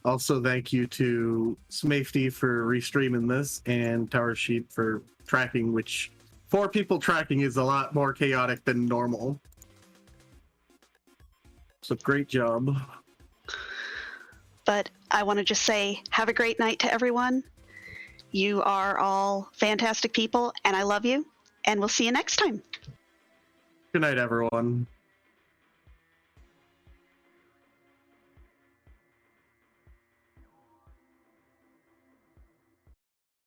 Also, thank you to Smafety for restreaming this, and Tower Sheep for tracking, which 4 people tracking is a lot more chaotic than normal. So great job. But I want to just say, have a great night to everyone. You are all fantastic people, and I love you, and we'll see you next time. Good night, everyone.